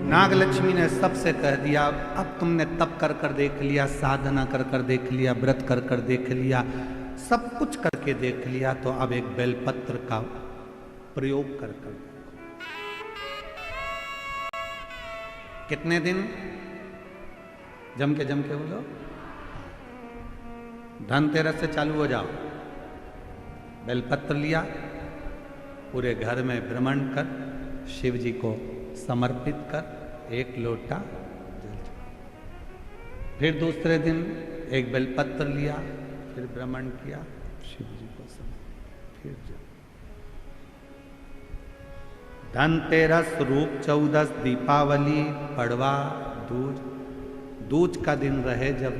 A: नागलक्ष्मी ने सबसे कह दिया अब तुमने तप कर कर देख लिया, साधना कर कर देख लिया, व्रत कर कर देख लिया, सब कुछ करके देख लिया, तो अब एक बेलपत्र का प्रयोग कर कर। कितने दिन? जम के बोलो। धनतेरस से चालू हो जाओ। बेलपत्र लिया, पूरे घर में भ्रमण कर, शिव जी को समर्पित कर, एक लोटा जल चढ़ाओ। फिर दूसरे दिन एक बेलपत्र लिया, फिर भ्रमण किया, शिव जी को समर्पित, फिर जल। धनतेरस, रूप चौदस, दीपावली, पड़वा, दूज, दूज का दिन रहे, जब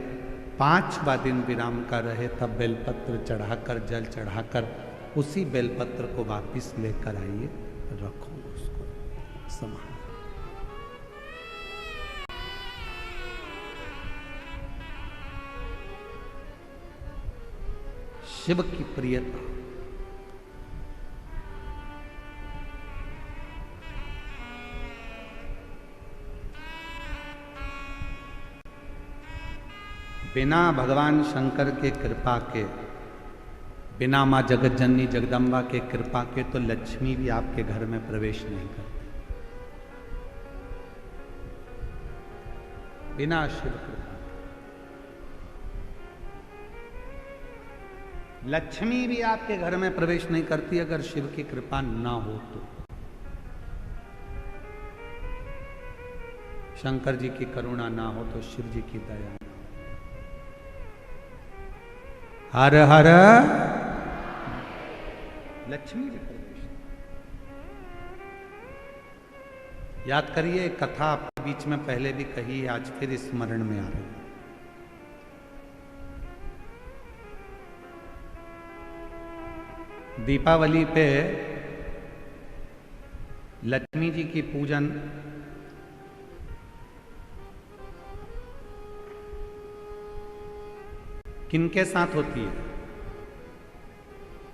A: 5वां दिन विराम का रहे, तब बेलपत्र चढ़ाकर, जल चढ़ाकर उसी बेलपत्र को वापिस लेकर आइए, रखो उसको संभाल। शिव की प्रियता, बिना भगवान शंकर के कृपा के, बिना माँ जगत जननी जगदम्बा के कृपा के, तो लक्ष्मी भी आपके घर में प्रवेश नहीं करती। बिना शिव कृपा लक्ष्मी भी आपके घर में प्रवेश नहीं करती, अगर शिव की कृपा ना हो तो। शंकर जी की करुणा ना हो तो शिव जी की दया ना हो। हर हर लक्ष्मी जी प्रवेश। याद करिए, कथा आपके बीच में पहले भी कही, आज फिर स्मरण में आ रही है। दीपावली पे लक्ष्मी जी की पूजन किनके साथ होती है?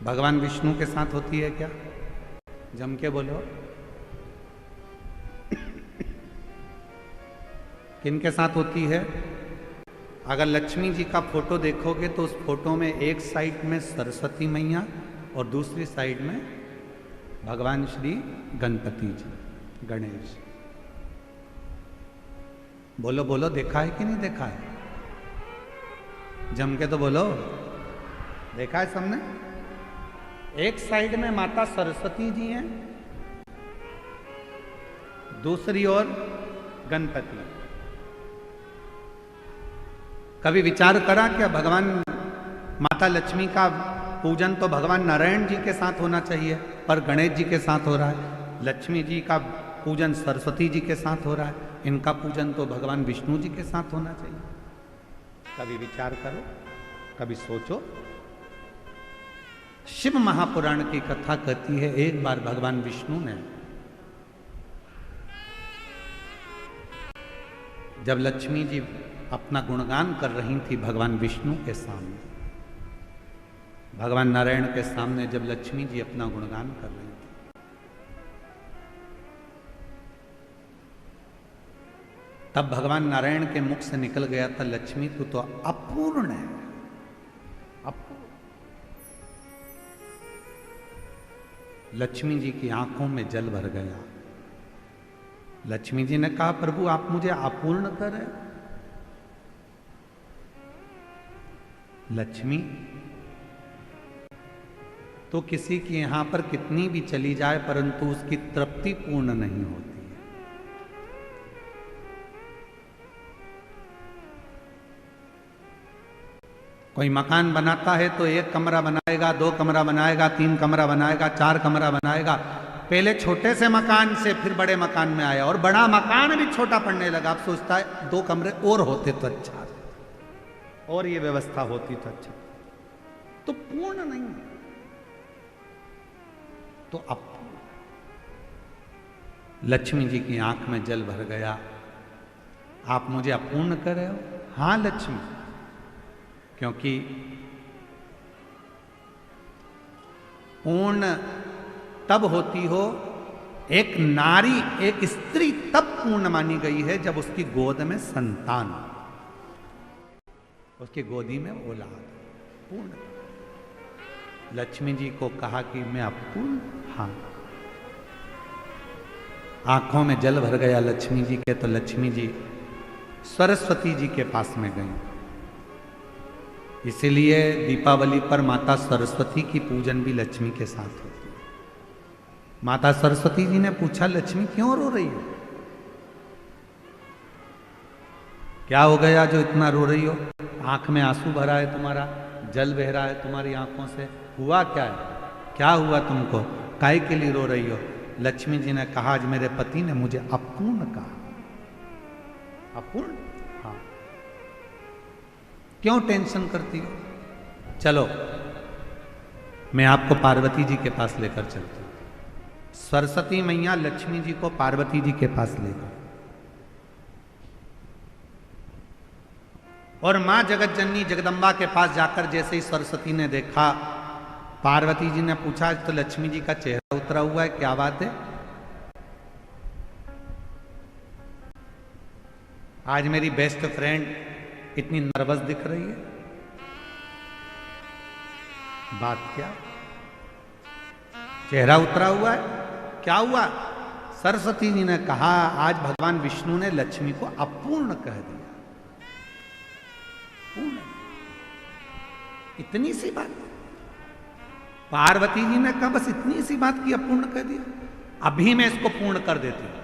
A: भगवान विष्णु के साथ होती है क्या? जम के बोलो। किनके साथ होती है? अगर लक्ष्मी जी का फोटो देखोगे तो उस फोटो में एक साइड में सरस्वती मैया और दूसरी साइड में भगवान श्री गणपति जी, गणेश। बोलो बोलो, देखा है कि नहीं देखा है? जम के तो बोलो, देखा है सबने? एक साइड में माता सरस्वती जी हैं, दूसरी ओर गणपति। कभी विचार करा क्या भगवान माता लक्ष्मी का पूजन तो भगवान नारायण जी के साथ होना चाहिए, पर गणेश जी के साथ हो रहा है? लक्ष्मी जी का पूजन सरस्वती जी के साथ हो रहा है, इनका पूजन तो भगवान विष्णु जी के साथ होना चाहिए। कभी विचार करो, कभी सोचो। शिव महापुराण की कथा कहती है, एक बार भगवान विष्णु ने जब लक्ष्मी जी अपना गुणगान कर रही थी भगवान विष्णु के सामने, भगवान नारायण के सामने जब लक्ष्मी जी अपना गुणगान कर रही थी, तब भगवान नारायण के मुख से निकल गया था, लक्ष्मी तू तो अपूर्ण है, अपूर्ण। लक्ष्मी जी की आंखों में जल भर गया। लक्ष्मी जी ने कहा, प्रभु आप मुझे अपूर्ण कर रहे। लक्ष्मी तो किसी की यहां पर कितनी भी चली जाए परंतु उसकी तृप्ति पूर्ण नहीं होती है। कोई मकान बनाता है तो 1 कमरा बनाएगा, 2 कमरा बनाएगा, 3 कमरा बनाएगा, 4 कमरा बनाएगा। पहले छोटे से मकान से फिर बड़े मकान में आया और बड़ा मकान भी छोटा पड़ने लगा। अब सोचता है 2 कमरे और होते तो अच्छा, और ये व्यवस्था होती तो अच्छा। तो पूर्ण नहीं है, तो अब लक्ष्मी जी की आंख में जल भर गया। आप मुझे अपूर्ण कर रहे हो? हां लक्ष्मी, क्योंकि पूर्ण तब होती हो, एक नारी, एक स्त्री तब पूर्ण मानी गई है जब उसकी गोद में संतान, उसकी गोदी में औलाद, पूर्ण। लक्ष्मी जी को कहा कि मैं अपूर्ण, हाँ। आंखों में जल भर गया लक्ष्मी जी के, तो लक्ष्मी जी सरस्वती जी के पास में गई। इसीलिए दीपावली पर माता सरस्वती की पूजन भी लक्ष्मी के साथ होती है। माता सरस्वती जी ने पूछा, लक्ष्मी क्यों रो रही हो? क्या हो गया जो इतना रो रही हो? आंख में आंसू भरा है तुम्हारा, जल बह रहा है तुम्हारी आंखों से, हुआ क्या है? क्या हुआ तुमको? काहे के लिए रो रही हो? लक्ष्मी जी ने कहा, आज मेरे पति ने मुझे अपूर्ण कहा। अपूर्ण? हाँ। क्यों टेंशन करती हो? चलो मैं आपको पार्वती जी के पास लेकर चलती हूं। सरस्वती मैया लक्ष्मी जी को पार्वती जी के पास ले गई और मां जगत जननी जगदम्बा के पास जाकर जैसे ही सरस्वती ने देखा, पार्वती जी ने पूछा, तो लक्ष्मी जी का चेहरा उतरा हुआ है, क्या बात है? आज मेरी बेस्ट फ्रेंड इतनी नर्वस दिख रही है, बात क्या? चेहरा उतरा हुआ है, क्या हुआ? सरस्वती जी ने कहा, आज भगवान विष्णु ने लक्ष्मी को अपूर्ण कह दिया। पूर्ण, इतनी सी बात। पार्वती जी ने कहा, बस इतनी सी बात की अपूर्ण कह दिया, अभी मैं इसको पूर्ण कर देती हूं।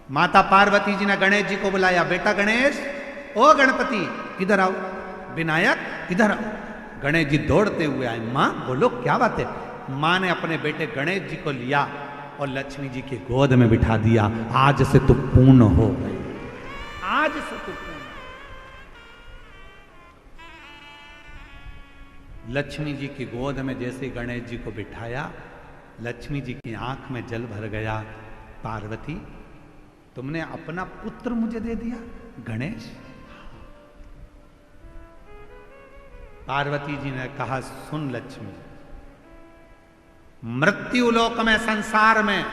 A: माता पार्वती जी ने गणेश जी को बुलाया, बेटा गणेश, ओ गणपति इधर आओ, विनायक इधर आओ। गणेश जी दौड़ते हुए आए। मां बोलो क्या बात है? मां ने अपने बेटे गणेश जी को लिया और लक्ष्मी जी की गोद में बिठा दिया। आज से तू पूर्ण हो गई, आज से तू पूर्ण। लक्ष्मी जी की गोद में जैसे गणेश जी को बिठाया, लक्ष्मी जी की आंख में जल भर गया। पार्वती, तुमने अपना पुत्र मुझे दे दिया? गणेश? पार्वती जी ने कहा, सुन लक्ष्मी, मृत्यु लोक में, संसार में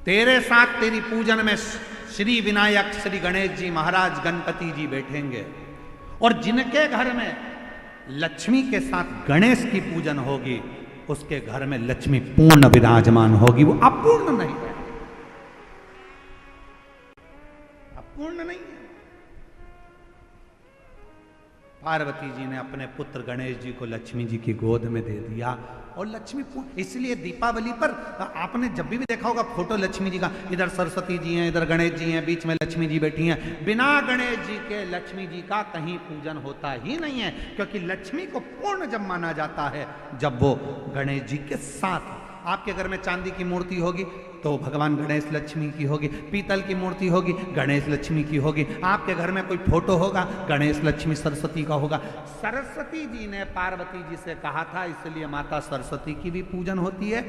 A: तेरे साथ तेरी पूजन में श्री विनायक, श्री गणेश जी महाराज, गणपति जी बैठेंगे, और जिनके घर में लक्ष्मी के साथ गणेश की पूजन होगी, उसके घर में लक्ष्मी पूर्ण विराजमान होगी, वो अपूर्ण नहीं है, अपूर्ण नहीं है। पार्वती जी ने अपने पुत्र गणेश जी को लक्ष्मी जी की गोद में दे दिया। और लक्ष्मी, इसलिए दीपावली पर आपने जब भी देखा होगा फोटो लक्ष्मी जी का, इधर सरस्वती जी हैं, इधर गणेश जी हैं, बीच में लक्ष्मी जी बैठी हैं। बिना गणेश जी के लक्ष्मी जी का कहीं पूजन होता ही नहीं है, क्योंकि लक्ष्मी को पूर्ण जब माना जाता है जब वो गणेश जी के साथ। आपके घर में चांदी की मूर्ति होगी तो भगवान गणेश लक्ष्मी की होगी, पीतल की मूर्ति होगी गणेश लक्ष्मी की होगी, आपके घर में कोई फोटो होगा गणेश लक्ष्मी सरस्वती का होगा। सरस्वती जी ने पार्वती जी से कहा था, इसलिए माता सरस्वती की भी पूजन होती है।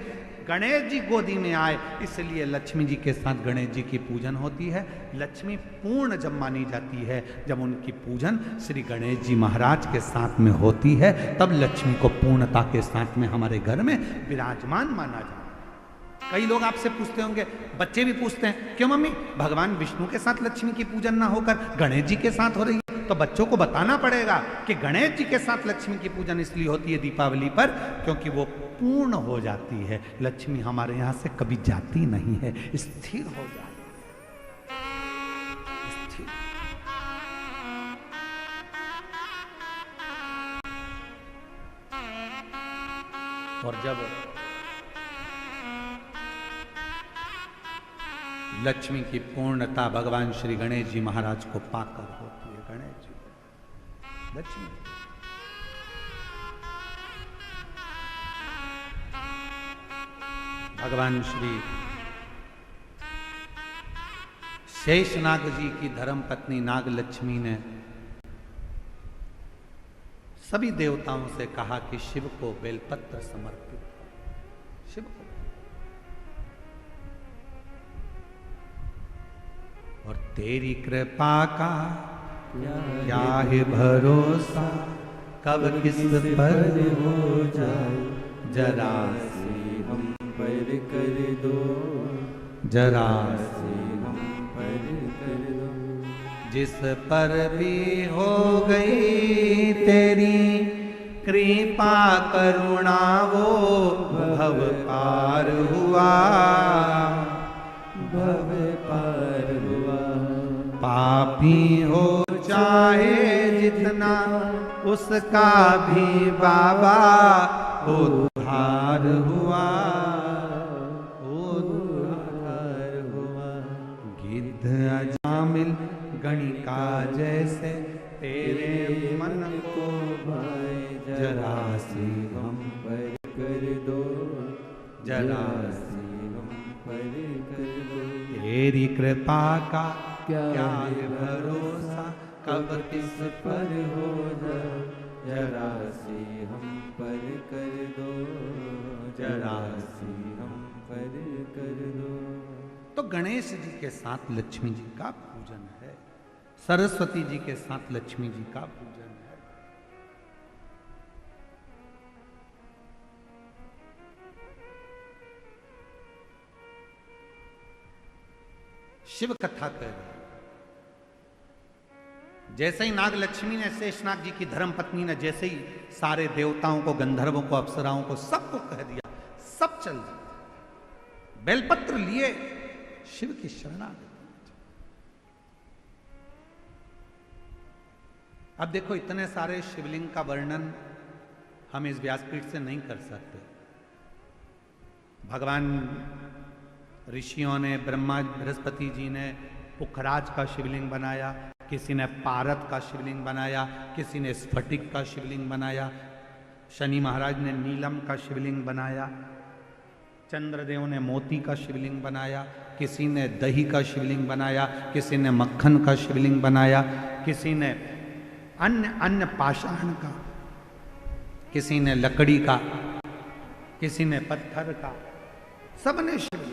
A: गणेश जी गोदी में आए इसलिए लक्ष्मी जी के साथ गणेश जी की पूजन होती है। लक्ष्मी पूर्ण जब मानी जाती है जब उनकी पूजन श्री गणेश जी महाराज के साथ में होती है, तब लक्ष्मी को पूर्णता के साथ में हमारे घर में विराजमान माना जाता है। कई लोग आपसे पूछते होंगे, बच्चे भी पूछते हैं, क्यों मम्मी भगवान विष्णु के साथ लक्ष्मी की पूजन ना होकर गणेश जी के साथ हो रही है? तो बच्चों को बताना पड़ेगा कि गणेश जी के साथ लक्ष्मी की पूजन इसलिए होती है दीपावली पर, क्योंकि वो पूर्ण हो जाती है। लक्ष्मी हमारे यहां से कभी जाती नहीं है, स्थिर हो जाती है, स्थिर। और जब लक्ष्मी की पूर्णता भगवान श्री गणेश जी महाराज को पाकर होती है, गणेश जी लक्ष्मी। भगवान श्री शेषनाग जी की धर्मपत्नी नाग लक्ष्मी ने सभी देवताओं से कहा कि शिव को बेलपत्र समर्पित करो, शिव को। और तेरी कृपा का क्या है भरोसा, कब किस पर हो जाए, जरा
B: से हम पर कर दो,
A: जरा
B: से हम पर कर दो।
A: जिस पर भी हो गई तेरी कृपा करुणा वो भव पार हुआ,
B: भव पार हुआ।
A: पापी हो चाहे जितना उसका भी बाबा उद्धार हुआ,
B: उद्धार हुआ।
A: गिद्ध अजामिल गणिका जैसे तेरे मन को
B: भाई
A: जरा सी
B: हम पर कर दो,
A: जरा
B: सी हम पर कर दो।
A: तेरी कृपा का
B: क्या
A: है भरोसा, कब किस
B: पर हो जाए, जरा सी हम पर कर दो, जरा सी हम पर कर दो।
A: तो गणेश जी के साथ लक्ष्मी जी का पूजन है, सरस्वती जी के साथ लक्ष्मी जी का पूजन है। शिव कथा कह रहे, जैसे ही नाग लक्ष्मी ने शेषनाग जी की धर्म पत्नी ने जैसे ही सारे देवताओं को, गंधर्वों को, अप्सराओं को, सबको कह दिया, सब चल दिया, बेलपत्र लिए शिव की शरणागति। अब देखो, इतने सारे शिवलिंग का वर्णन हम इस व्यासपीठ से नहीं कर सकते। भगवान ऋषियों ने, ब्रह्मा बृहस्पति जी ने पुखराज का शिवलिंग बनाया, किसी ने पारद का शिवलिंग बनाया, किसी ने स्फटिक का शिवलिंग बनाया, शनि महाराज ने नीलम का शिवलिंग बनाया, चंद्रदेव ने मोती का शिवलिंग बनाया, किसी ने दही का शिवलिंग बनाया, किसी ने मक्खन का शिवलिंग बनाया, किसी ने अन्य पाषाण का, किसी ने लकड़ी का, किसी ने पत्थर का, सबने शिवलिंग,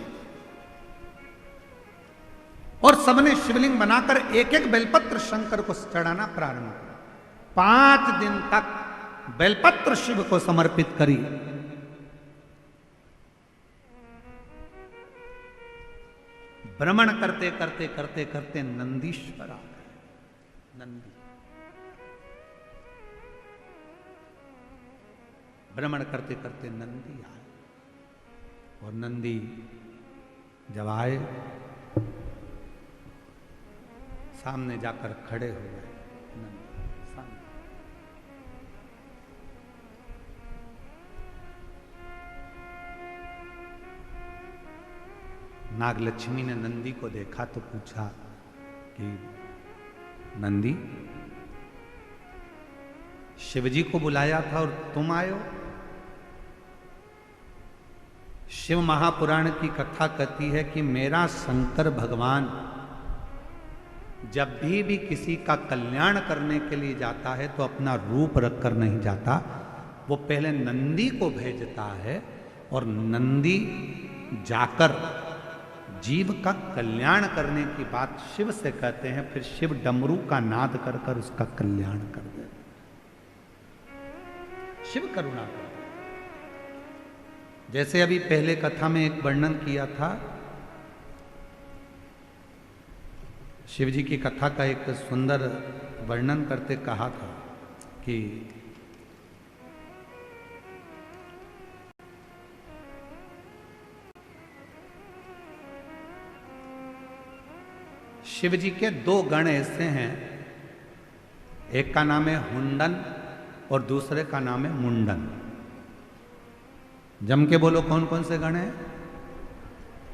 A: और सबने शिवलिंग बनाकर एक एक बेलपत्र शंकर को चढ़ाना प्रारंभ किया। 5 दिन तक बेलपत्र शिव को समर्पित करी। भ्रमण करते करते करते करते नंदीश्वर आ गए। नंदी भ्रमण करते करते नंदी आए, और नंदी जब आए सामने जाकर खड़े हो गए। नंदी सामने नागलक्ष्मी ने नंदी को देखा तो पूछा कि नंदी, शिवजी को बुलाया था और तुम आए हो? शिव महापुराण की कथा कहती है कि मेरा शंकर भगवान जब भी किसी का कल्याण करने के लिए जाता है तो अपना रूप रखकर नहीं जाता, वो पहले नंदी को भेजता है और नंदी जाकर जीव का कल्याण करने की बात शिव से कहते हैं, फिर शिव डमरू का नाद कर कर उसका कल्याण कर देते। शिव करुणा कर, जैसे अभी पहले कथा में एक वर्णन किया था, शिव जी की कथा का एक सुंदर वर्णन करते कहा था कि शिव जी के दो गण ऐसे हैं, एक का नाम है हुंडन और दूसरे का नाम है मुंडन। जम के बोलो कौन कौन से गण हैं?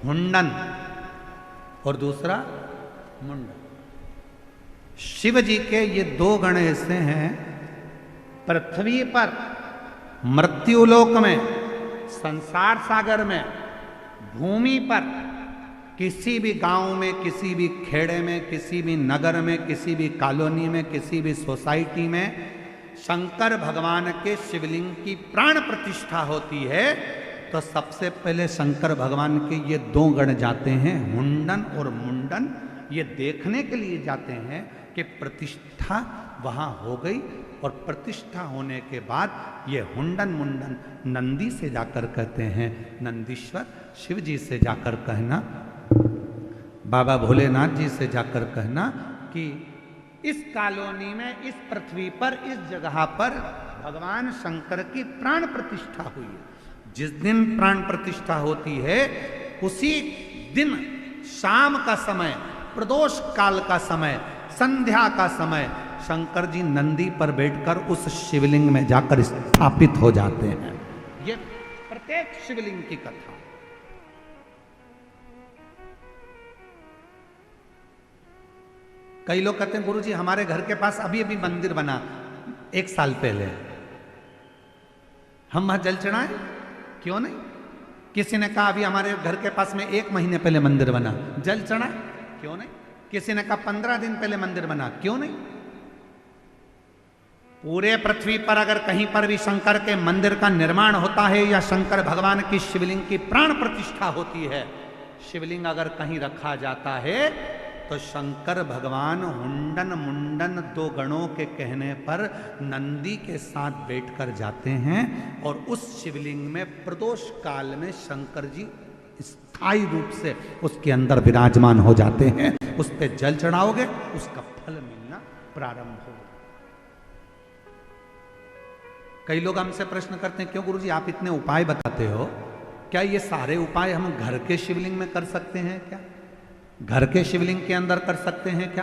A: हुंडन और दूसरा मुंडन। शिव जी के ये दो गण ऐसे हैं, पृथ्वी पर मृत्युलोक में, संसार सागर में, भूमि पर, किसी भी गांव में, किसी भी खेड़े में, किसी भी नगर में, किसी भी कॉलोनी में, किसी भी सोसाइटी में शंकर भगवान के शिवलिंग की प्राण प्रतिष्ठा होती है तो सबसे पहले शंकर भगवान के ये दो गण जाते हैं, हुंडन और मुंडन। ये देखने के लिए जाते हैं कि प्रतिष्ठा वहाँ हो गई, और प्रतिष्ठा होने के बाद ये हुंडन मुंडन नंदी से जाकर कहते हैं, नंदीश्वर शिव जी से जाकर कहना, बाबा भोलेनाथ जी से जाकर कहना कि इस कॉलोनी में, इस पृथ्वी पर, इस जगह पर भगवान शंकर की प्राण प्रतिष्ठा हुई है। जिस दिन प्राण प्रतिष्ठा होती है उसी दिन शाम का समय, प्रदोष काल का समय, संध्या का समय शंकर जी नंदी पर बैठकर उस शिवलिंग में जाकर स्थापित हो जाते हैं। ये प्रत्येक शिवलिंग की कथा। कई लोग कहते हैं गुरुजी हमारे घर के पास अभी अभी मंदिर बना 1 साल पहले, हम वहां जल चढ़ाएं? क्यों नहीं? किसी ने कहा अभी हमारे घर के पास में 1 महीने पहले मंदिर बना, जल चढ़ाएं? क्यों नहीं? किसी ने कहा 15 दिन पहले मंदिर बना, क्यों नहीं? पूरे पृथ्वी पर अगर कहीं पर भी शंकर के मंदिर का निर्माण होता है या शंकर भगवान की शिवलिंग की प्राण प्रतिष्ठा होती है, शिवलिंग अगर कहीं रखा जाता है तो शंकर भगवान हुंडन मुंडन दो गणों के कहने पर नंदी के साथ बैठकर जाते हैं और उस शिवलिंग में प्रदोष काल में शंकर जी स्थायी रूप से उसके अंदर विराजमान हो जाते हैं। उस पे जल चढ़ाओगे उसका फल मिलना प्रारंभ होगा। कई लोग हमसे प्रश्न करते हैं क्यों गुरुजी आप इतने उपाय बताते हो, क्या ये सारे उपाय हम घर के शिवलिंग में कर सकते हैं क्या? घर के शिवलिंग के अंदर कर सकते हैं क्या?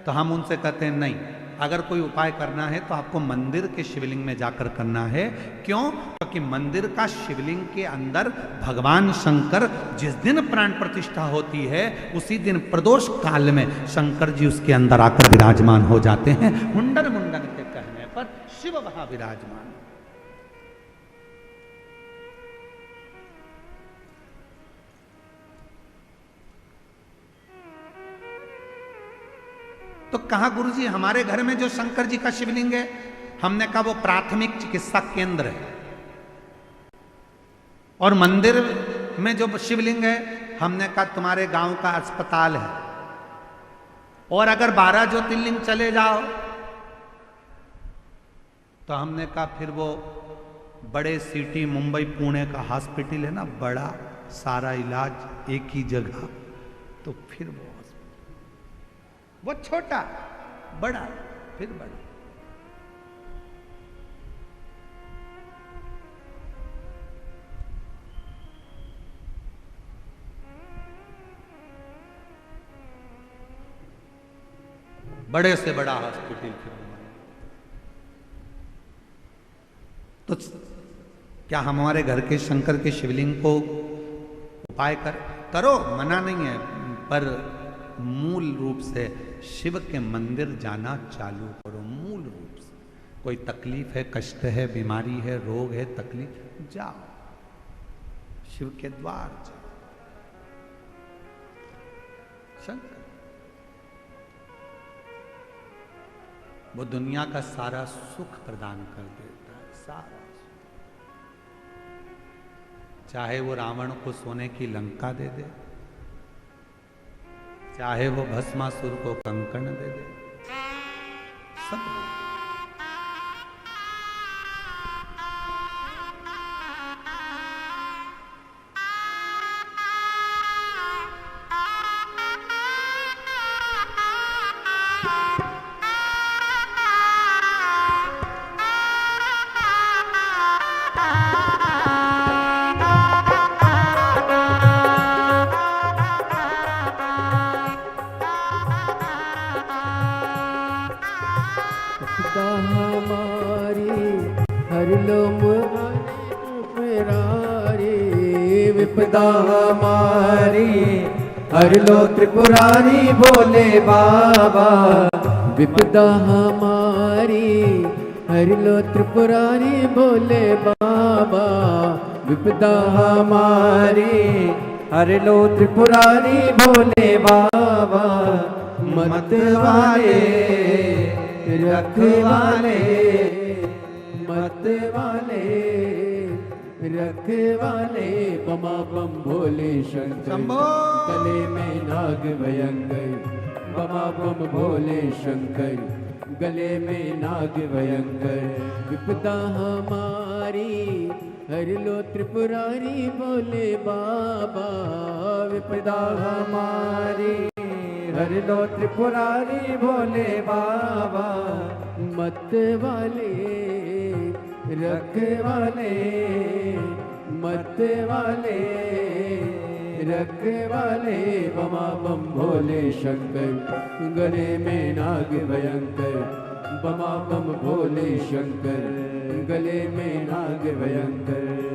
A: तो हम उनसे कहते हैं नहीं, अगर कोई उपाय करना है तो आपको मंदिर के शिवलिंग में जाकर करना है। क्यों? क्योंकि मंदिर का शिवलिंग के अंदर भगवान शंकर जिस दिन प्राण प्रतिष्ठा होती है उसी दिन प्रदोष काल में शंकर जी उसके अंदर आकर विराजमान हो जाते हैं। हुंडन मुंडन के कहने पर शिव वहां विराजमान। तो कहा गुरुजी हमारे घर में जो शंकर जी का शिवलिंग है, हमने कहा वो प्राथमिक चिकित्सा केंद्र है, और मंदिर में जो शिवलिंग है हमने कहा तुम्हारे गांव का अस्पताल है, और अगर 12 ज्योतिर्लिंग चले जाओ तो हमने कहा फिर वो बड़े सिटी मुंबई पुणे का हॉस्पिटल है ना, बड़ा सारा इलाज एक ही जगह, तो फिर वो छोटा बड़ा फिर बड़ा। बड़े से बड़ा हॉस्पिटल फिर। तो क्या हमारे घर के शंकर के शिवलिंग को उपाय कर करो, मना नहीं है, पर मूल रूप से शिव के मंदिर जाना चालू करो। मूल रूप से कोई तकलीफ है, कष्ट है, बीमारी है, रोग है, तकलीफ, जाओ शिव के द्वार जाओ। शंकर वो दुनिया का सारा सुख प्रदान कर देता है, सारा सुख। चाहे वो रावण को सोने की लंका दे दे, चाहे वो भस्मासुर को कंकण दे दे, सब
B: हमारी हर लो मुरारी, विपदा हमारी हर लो त्रिपुरारी भोले बाबा। विपदा हमारी हर लो त्रिपुरारी भोले बाबा। विपदा हमारी हर लो त्रिपुरारी भोले बाबा। मत वाले रखवाले, मत वाले रखवाले, बमा बम भोले शंकर, गले में नाग भयंकर। बमा बम भोले शंकर, गले में नाग भयंकर। विपदा हमारी हर लो त्रिपुरारी भोले बाबा। विपदा हमारी हर लो त्रिपुरारी भोले बाबा। मत वाले रखवाले, मत वाले रखवाले, बमा बम भोले शंकर, गले में नाग भयंकर। बमा बम भोले शंकर, गले में नाग भयंकर।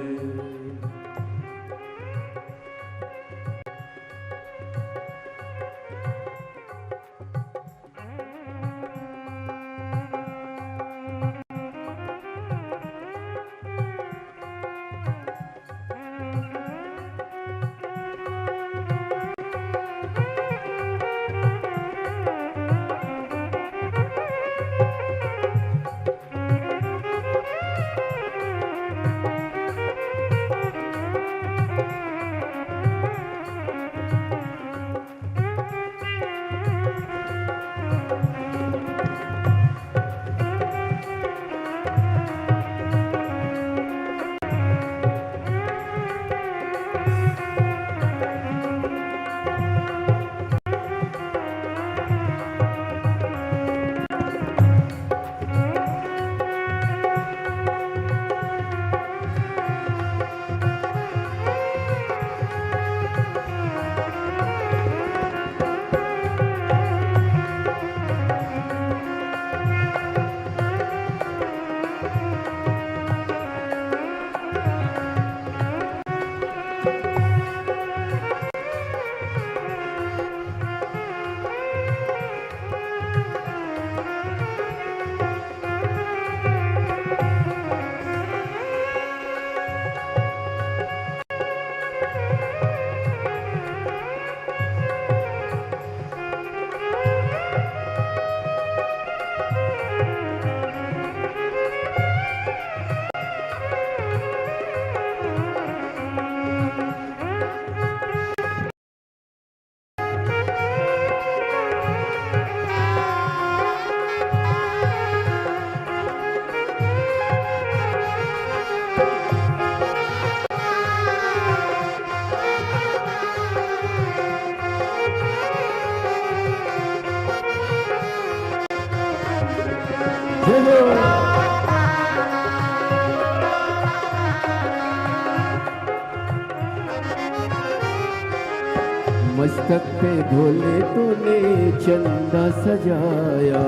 B: मस्तक पे भोले तूने चंदा सजाया,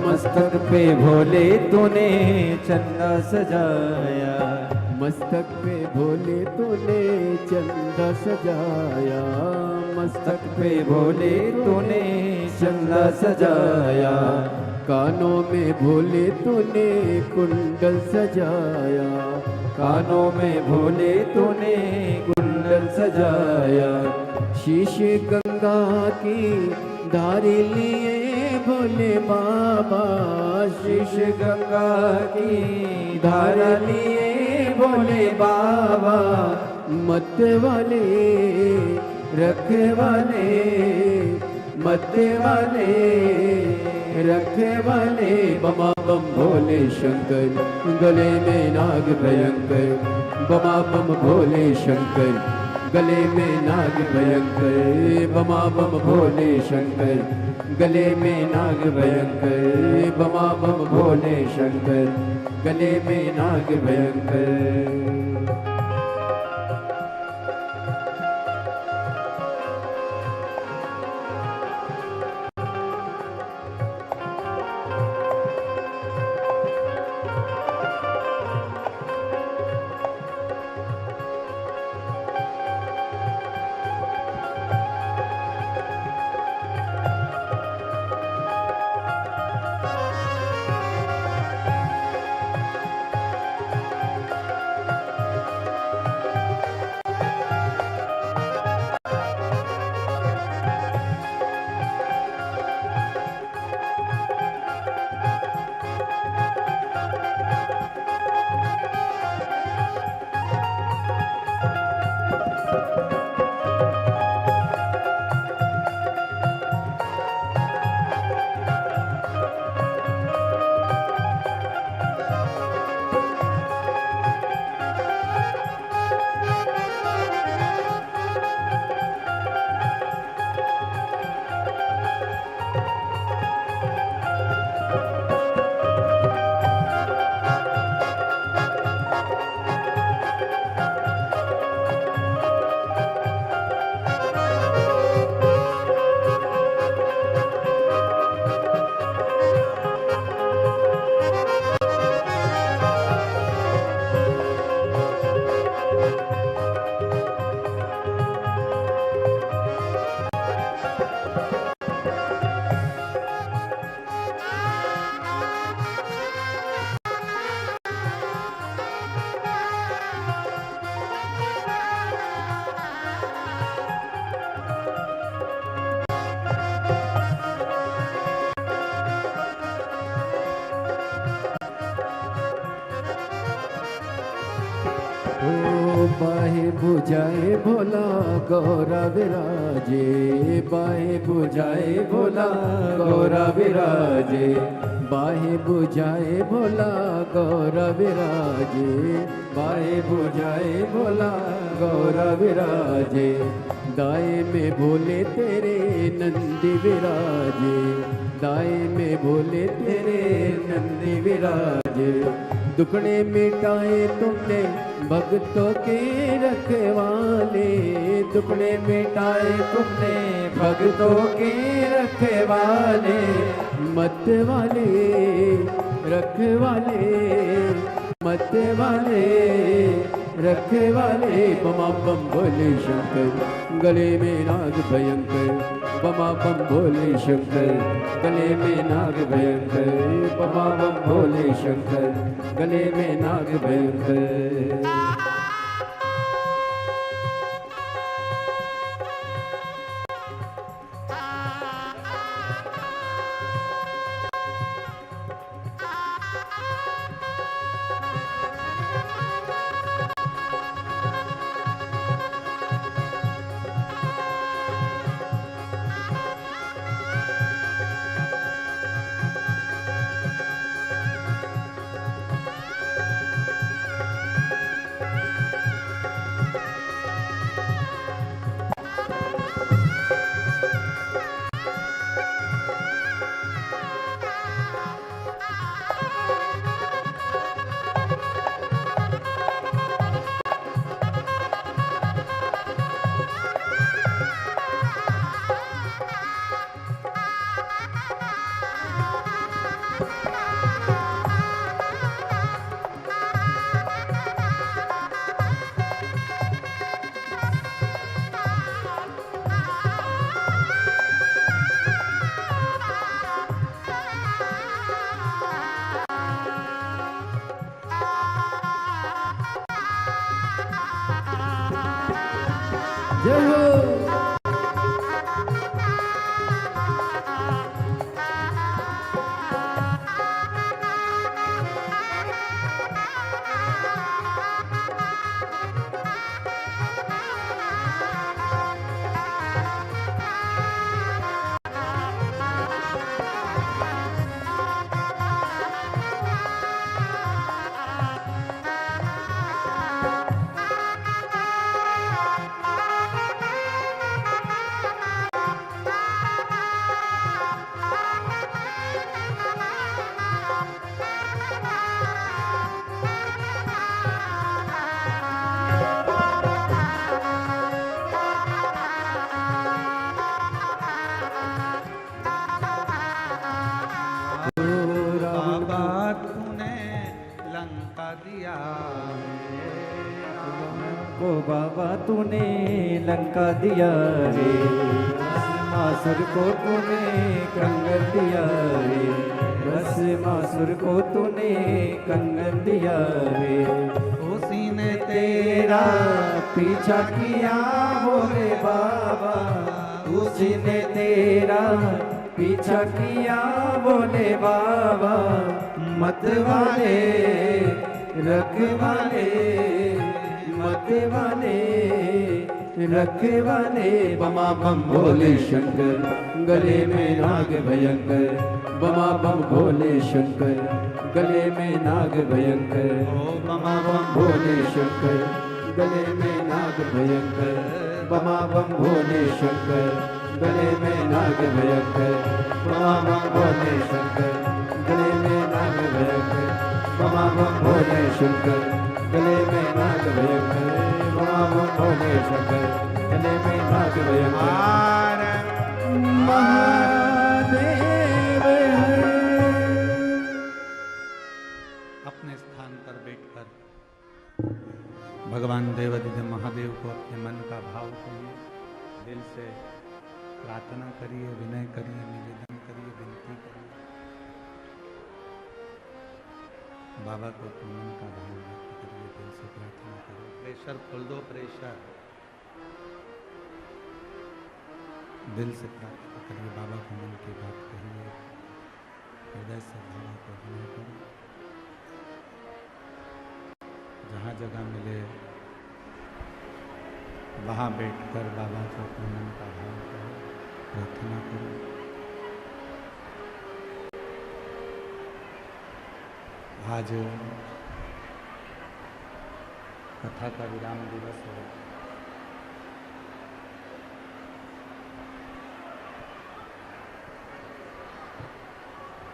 B: मस्तक पे भोले तूने चंदा सजाया। मस्तक पे भोले तूने चंदा सजाया, मस्तक पे भोले तूने चंदा सजाया, कानों में भोले तूने कुंडल सजाया, कानों में भोले तूने कुंडल सजाया, शीश गंगा की धारी लिए भोले बाबा, शीश गंगा की धारा लिए भोले बाबा, मत वाले रखे वाले, मत वाले रखे वाले, बमा बम भोले शंकर, गले में नाग भयंकर, बमा बम भोले शंकर, गले में नाग भयंकर, बमा बम भोले शंकर, गले में नाग भयंकर, बमा बम भोले शंकर, गले में नाग भयंकर। बाहे बुझाए भोला गौरा विराजे, बाहे बुझाए भोला गौरा विराजे, बाहे बुझाए भोला गौरा विराजे, बाहे बुझाए भोला गौरा विराजे, दाएं में भोले तेरे नंदी विराजे, दाएं में भोले तेरे नंदी विराजे, दुखड़े मिटाए तुमने भक्तों के रखवाले, दुखड़े मिटाए तुमने भक्तों के रखवाले, मत वाले रखवाले, मत वाले रखवाले, बमा बम भोले शंकर, गले में नाग भयंकर, बमा बम भोले शंकर, गले में नाग भयंकर, बमा बम भोले शंकर, गले में नाग भयंकर। जय हो।
C: को बाबा तूने लंका दिया रे, मासुर को तूने कंगन दिया रे, बस मासुर को तूने कंगन दिया रे।
A: उसी ने
C: तेरा पीछा किया बोले बाबा, उसी ने तेरा पीछा किया बोले बाबा। मत वाले रखवाले, मत वाले रखवाले, बमा बम भोले शंकर, गले में नाग भयंकर, बमा बम भोले शंकर, गले में नाग भयंकर, बमा बम भोले शंकर, गले में नाग भयंकर, बमा बम भोले शंकर, गले में नाग भयंकर, बमा बम भोले शंकर, गले में नाग भयंकर, बमा बम भोले शंकर, गले में नाग भयंकर, बमा बम भोले शंकर, गले में नाग भयंकर। महादेव
A: अपने स्थान पर बैठकर भगवान देवाधिदेव महादेव को अपने मन का भाव करिए, दिल से प्रार्थना करिए, विनय करिए, निवेदन करिए, विनती करिए। बाबा को अपने मन का भाव व्यक्त करिए, दिल से प्रार्थना करिए। प्रेशर खोल दो, प्रेशर। दिल से प्रार्थना करिए, बाबा को मन की बात कहिए, हृदय से बाबा को विनय करिए। जहाँ जगह मिले वहाँ बैठकर बाबा को अपने मन का भाव करें, प्रार्थना करें। आज कथा का विराम दिवस है।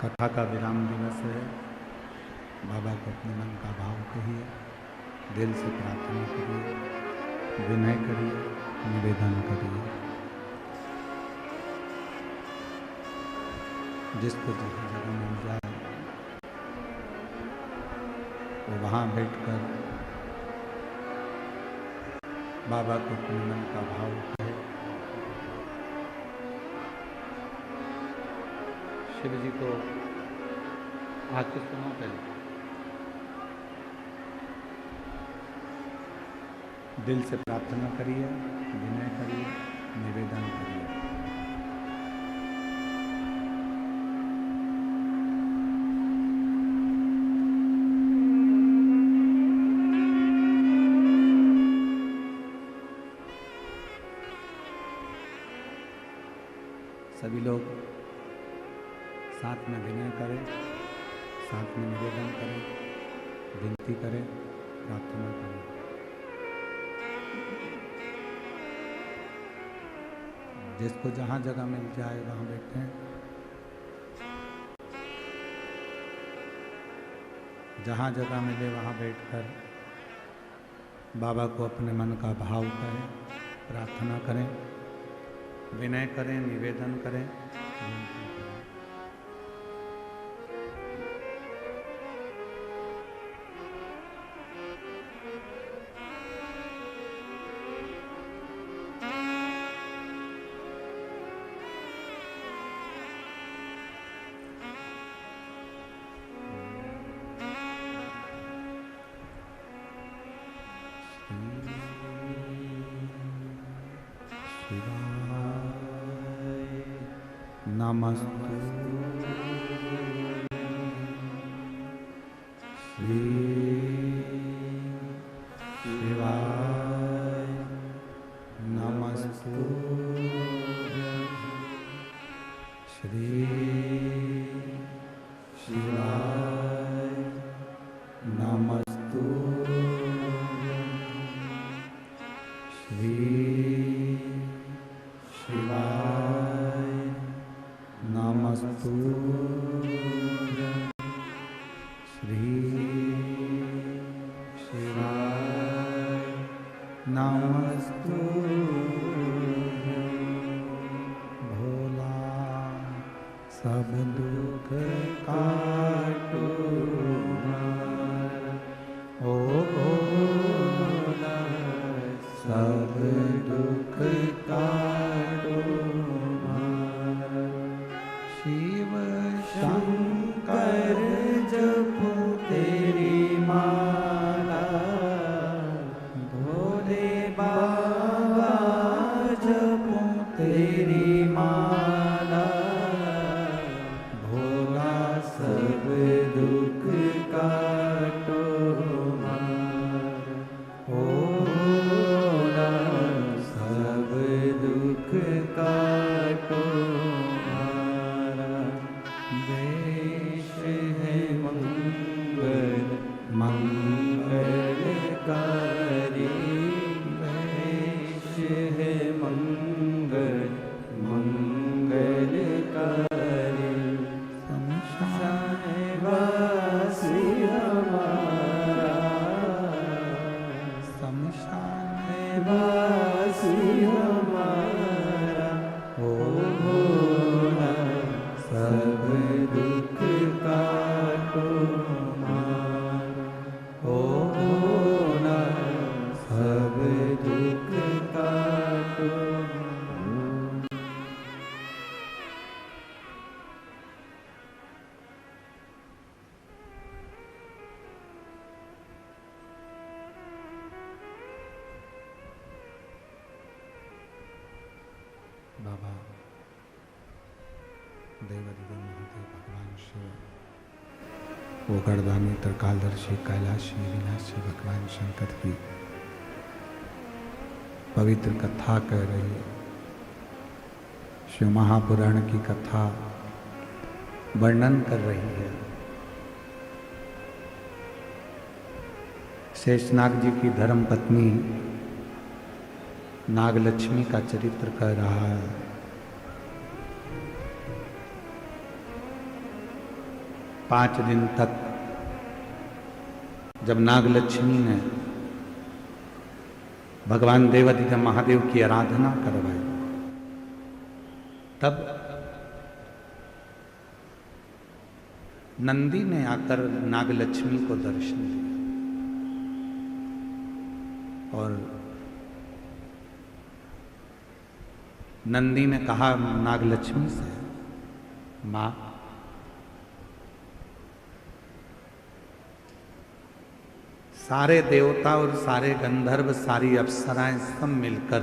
A: कथा का विराम दिवस है। बाबा को अपने मन का भाव कहिए, दिल से प्रार्थना करिए, विनय करिए, निवेदन करिए। जिसको जहाँ जगह मिल जाए वो वहाँ बैठकर बाबा को अपने मन का भाव कहे। शिव जी को आके सुनो पहले, दिल से प्रार्थना करिए, विनय करिए, निवेदन करिए। सभी लोग साथ में विनय करें, साथ में निवेदन करें, विनती करें, प्रार्थना करें। जिसको जहाँ जगह मिल जाए वहाँ बैठें। जहाँ जगह मिले वहाँ बैठकर बाबा को अपने मन का भाव करें, प्रार्थना करें, विनय करें, निवेदन करें, विनती करें। नमस्तु श्री शिवाय नमस्तु श्री शिवाय नमस्तु श्री शिवाय नमस्तु श्री शिवाय नमस्तु भोला सब दुख काटो ओ भोला सब दुख काटो शिव शंकर जपो तेरी माला भोले बाबा जपो तेरी माला भोला सब दुख काटो ओ भोला सब दुख काटो देश है मंगल मंगलकारी देश है मंगल मंगलकारी शमशानवासी हमारा शमशानवासी हमारा ओ भोला सब दुख काटो हमारा ओ भोला सब दुख काटो बाबा देवादिदेव महादेव भगवान शिव वो गर्दानी त्रिकालदर्शी कैलाशी विनाशी भगवान शंकर की पवित्र कथा कह रही है। शिव महापुराण की कथा वर्णन कर रही है। शेषनाग जी की धर्म पत्नी नागलक्ष्मी का चरित्र कह रहा है। पांच दिन तक जब नागलक्ष्मी ने भगवान देवादिदेव महादेव की आराधना करवाई तब नंदी ने आकर नागलक्ष्मी को दर्शन दिया और नंदी ने कहा नागलक्ष्मी से, मां सारे देवता और सारे गंधर्व सारी अप्सराएं सब मिलकर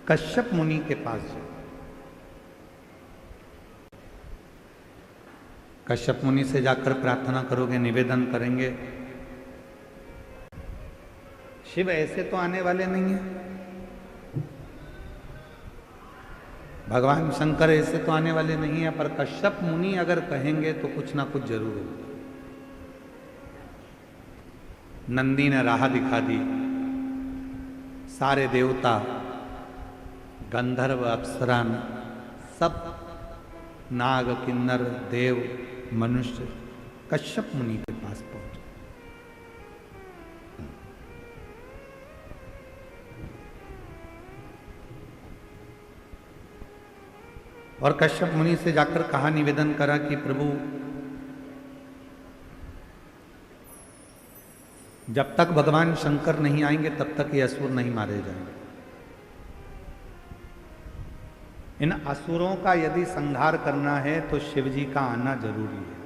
A: कश्यप मुनि के पास जाओ। कश्यप मुनि से जाकर प्रार्थना करोगे, निवेदन करेंगे, शिव ऐसे तो आने वाले नहीं है, भगवान शंकर ऐसे तो आने वाले नहीं है, पर कश्यप मुनि अगर कहेंगे तो कुछ ना कुछ जरूर होगा। नंदी ने राह दिखा दी। सारे देवता गंधर्व अप्सरा सब नाग किन्नर देव मनुष्य कश्यप मुनि के पास पहुंचे। और कश्यप मुनि से जाकर कहा, निवेदन करा कि प्रभु जब तक भगवान शंकर नहीं आएंगे तब तक ये असुर नहीं मारे जाएंगे। इन असुरों का यदि संहार करना है तो शिव जी का आना जरूरी है,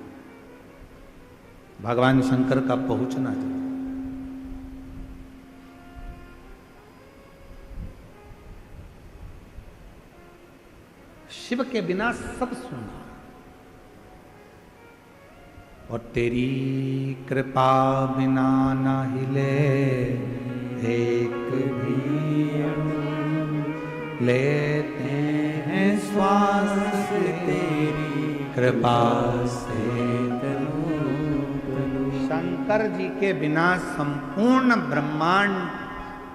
A: भगवान शंकर का पहुंचना जरूरी है। शिव के बिना सब सुना। और तेरी कृपा बिना न हिले एक भी अणु, लेते हैं श्वास तेरी कृपा से तनु तनु। शंकर जी के बिना संपूर्ण ब्रह्मांड,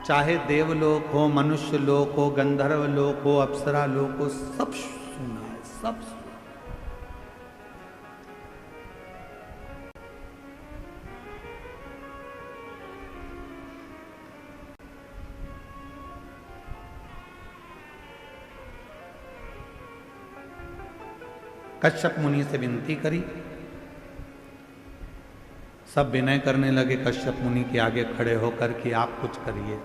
A: चाहे देवलोक हो, मनुष्य लोक हो, गंधर्व लोक हो, अप्सरा लोक हो, सब सुना है, सब सुना। कश्यप मुनि से विनती करी, सब विनय करने लगे कश्यप मुनि के आगे खड़े होकर कि आप कुछ करिए।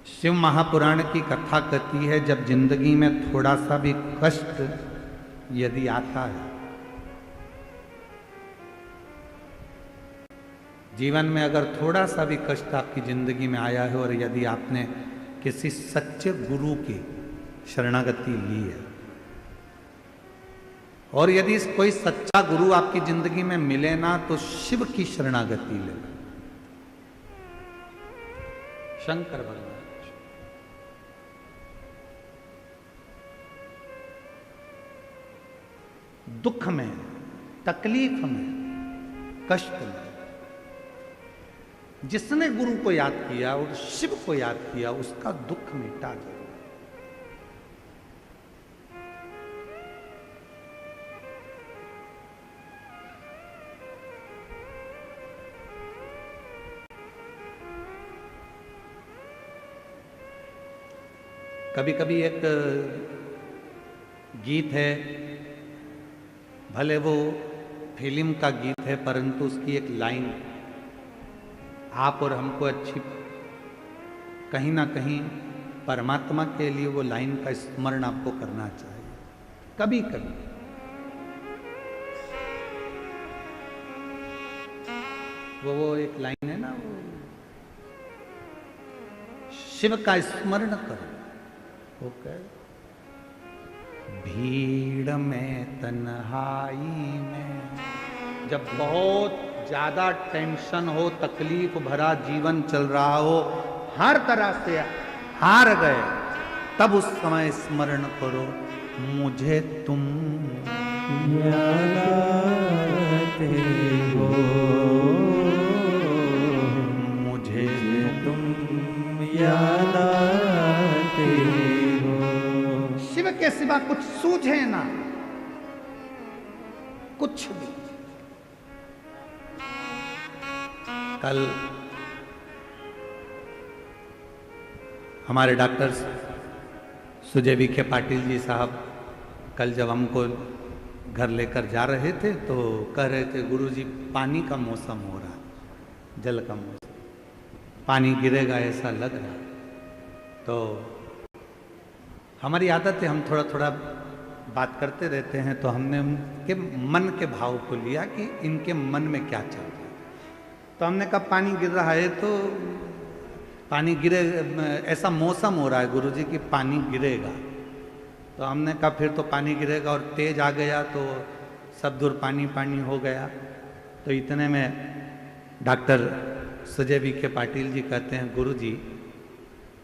A: शिव महापुराण की कथा कहती है, जब जिंदगी में थोड़ा सा भी कष्ट यदि आता है, जीवन में अगर थोड़ा सा भी कष्ट आपकी जिंदगी में आया है और यदि आपने किसी सच्चे गुरु की शरणागति ली है, और यदि कोई सच्चा गुरु आपकी जिंदगी में मिले ना, तो शिव की शरणागति लेना। शंकर भगवान दुख में, तकलीफ में, कष्ट में जिसने गुरु को याद किया और शिव को याद किया, उसका दुख मिटा गया। कभी कभी एक गीत है, भले वो फिल्म का गीत है, परंतु उसकी एक लाइन आप और हमको अच्छी, कहीं ना कहीं परमात्मा के लिए वो लाइन का स्मरण आपको करना चाहिए कभी कभी। वो एक लाइन है ना, वो शिव का स्मरण करो। ओके, भीड़ में, तन्हाई में, जब बहुत ज्यादा टेंशन हो, तकलीफ भरा जीवन चल रहा हो, हर तरह से हार गए, तब उस समय स्मरण करो, मुझे तुम याद आते हो, मुझे तुम याद आते हो। शिव के सिवा कुछ सूझे ना, कुछ भी। कल हमारे डॉक्टर सुजय विखे पाटिल जी साहब कल जब हमको घर लेकर जा रहे थे तो कह रहे थे, गुरुजी पानी का मौसम हो रहा, जल का मौसम, पानी गिरेगा ऐसा लग रहा। तो हमारी आदत है, हम थोड़ा थोड़ा बात करते रहते हैं, तो हमने उनके मन के भाव को लिया कि इनके मन में क्या चल रहा है। तो हमने कहा पानी गिर रहा है, तो पानी गिरे, ऐसा मौसम हो रहा है गुरुजी कि पानी गिरेगा। तो हमने कहा फिर तो पानी गिरेगा, और तेज आ गया तो सब दूर पानी पानी हो गया। तो इतने में डॉक्टर सुजय विखे पाटिल जी कहते हैं, गुरुजी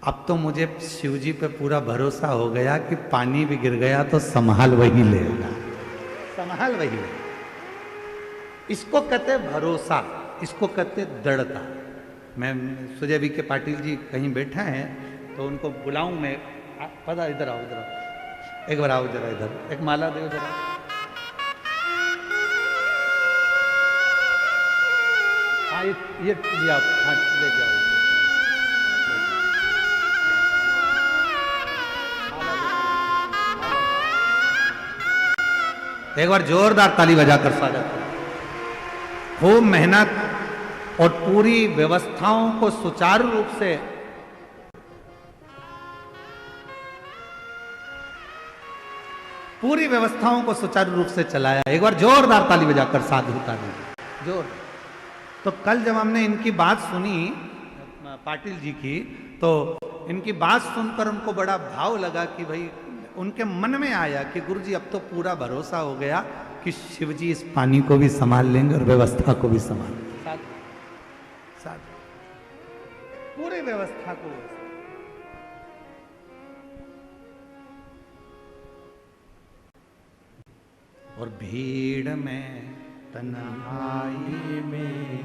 A: अब तो मुझे शिव जी पे पूरा भरोसा हो गया कि पानी भी गिर गया तो संभाल वही लेगा, संभाल वही लेगा। इसको कहते भरोसा, इसको कहते दृढ़ता। मैं सुजय विखे पाटिल जी कहीं बैठा हैं तो उनको बुलाऊं मैं, पता इधर आओ, इधर आओ, एक बार आओ जरा इधर, एक माला दो जरा। हाँ ये लिया, हाँ ले जाओ। एक बार जोरदार ताली बजाकर स्वागत करें। खूब मेहनत और पूरी व्यवस्थाओं को सुचारू रूप से चलाया। एक बार जोरदार ताली बजाकर साधुता दी, जोर। तो कल जब हमने इनकी बात सुनी पाटिल जी की, तो इनकी बात सुनकर उनको बड़ा भाव लगा कि भाई उनके मन में आया कि गुरु जी अब तो पूरा भरोसा हो गया कि शिव जी इस पानी को भी संभाल लेंगे और व्यवस्था को भी संभाल साथ पूरे व्यवस्था को। और भीड़ में तन्हाई में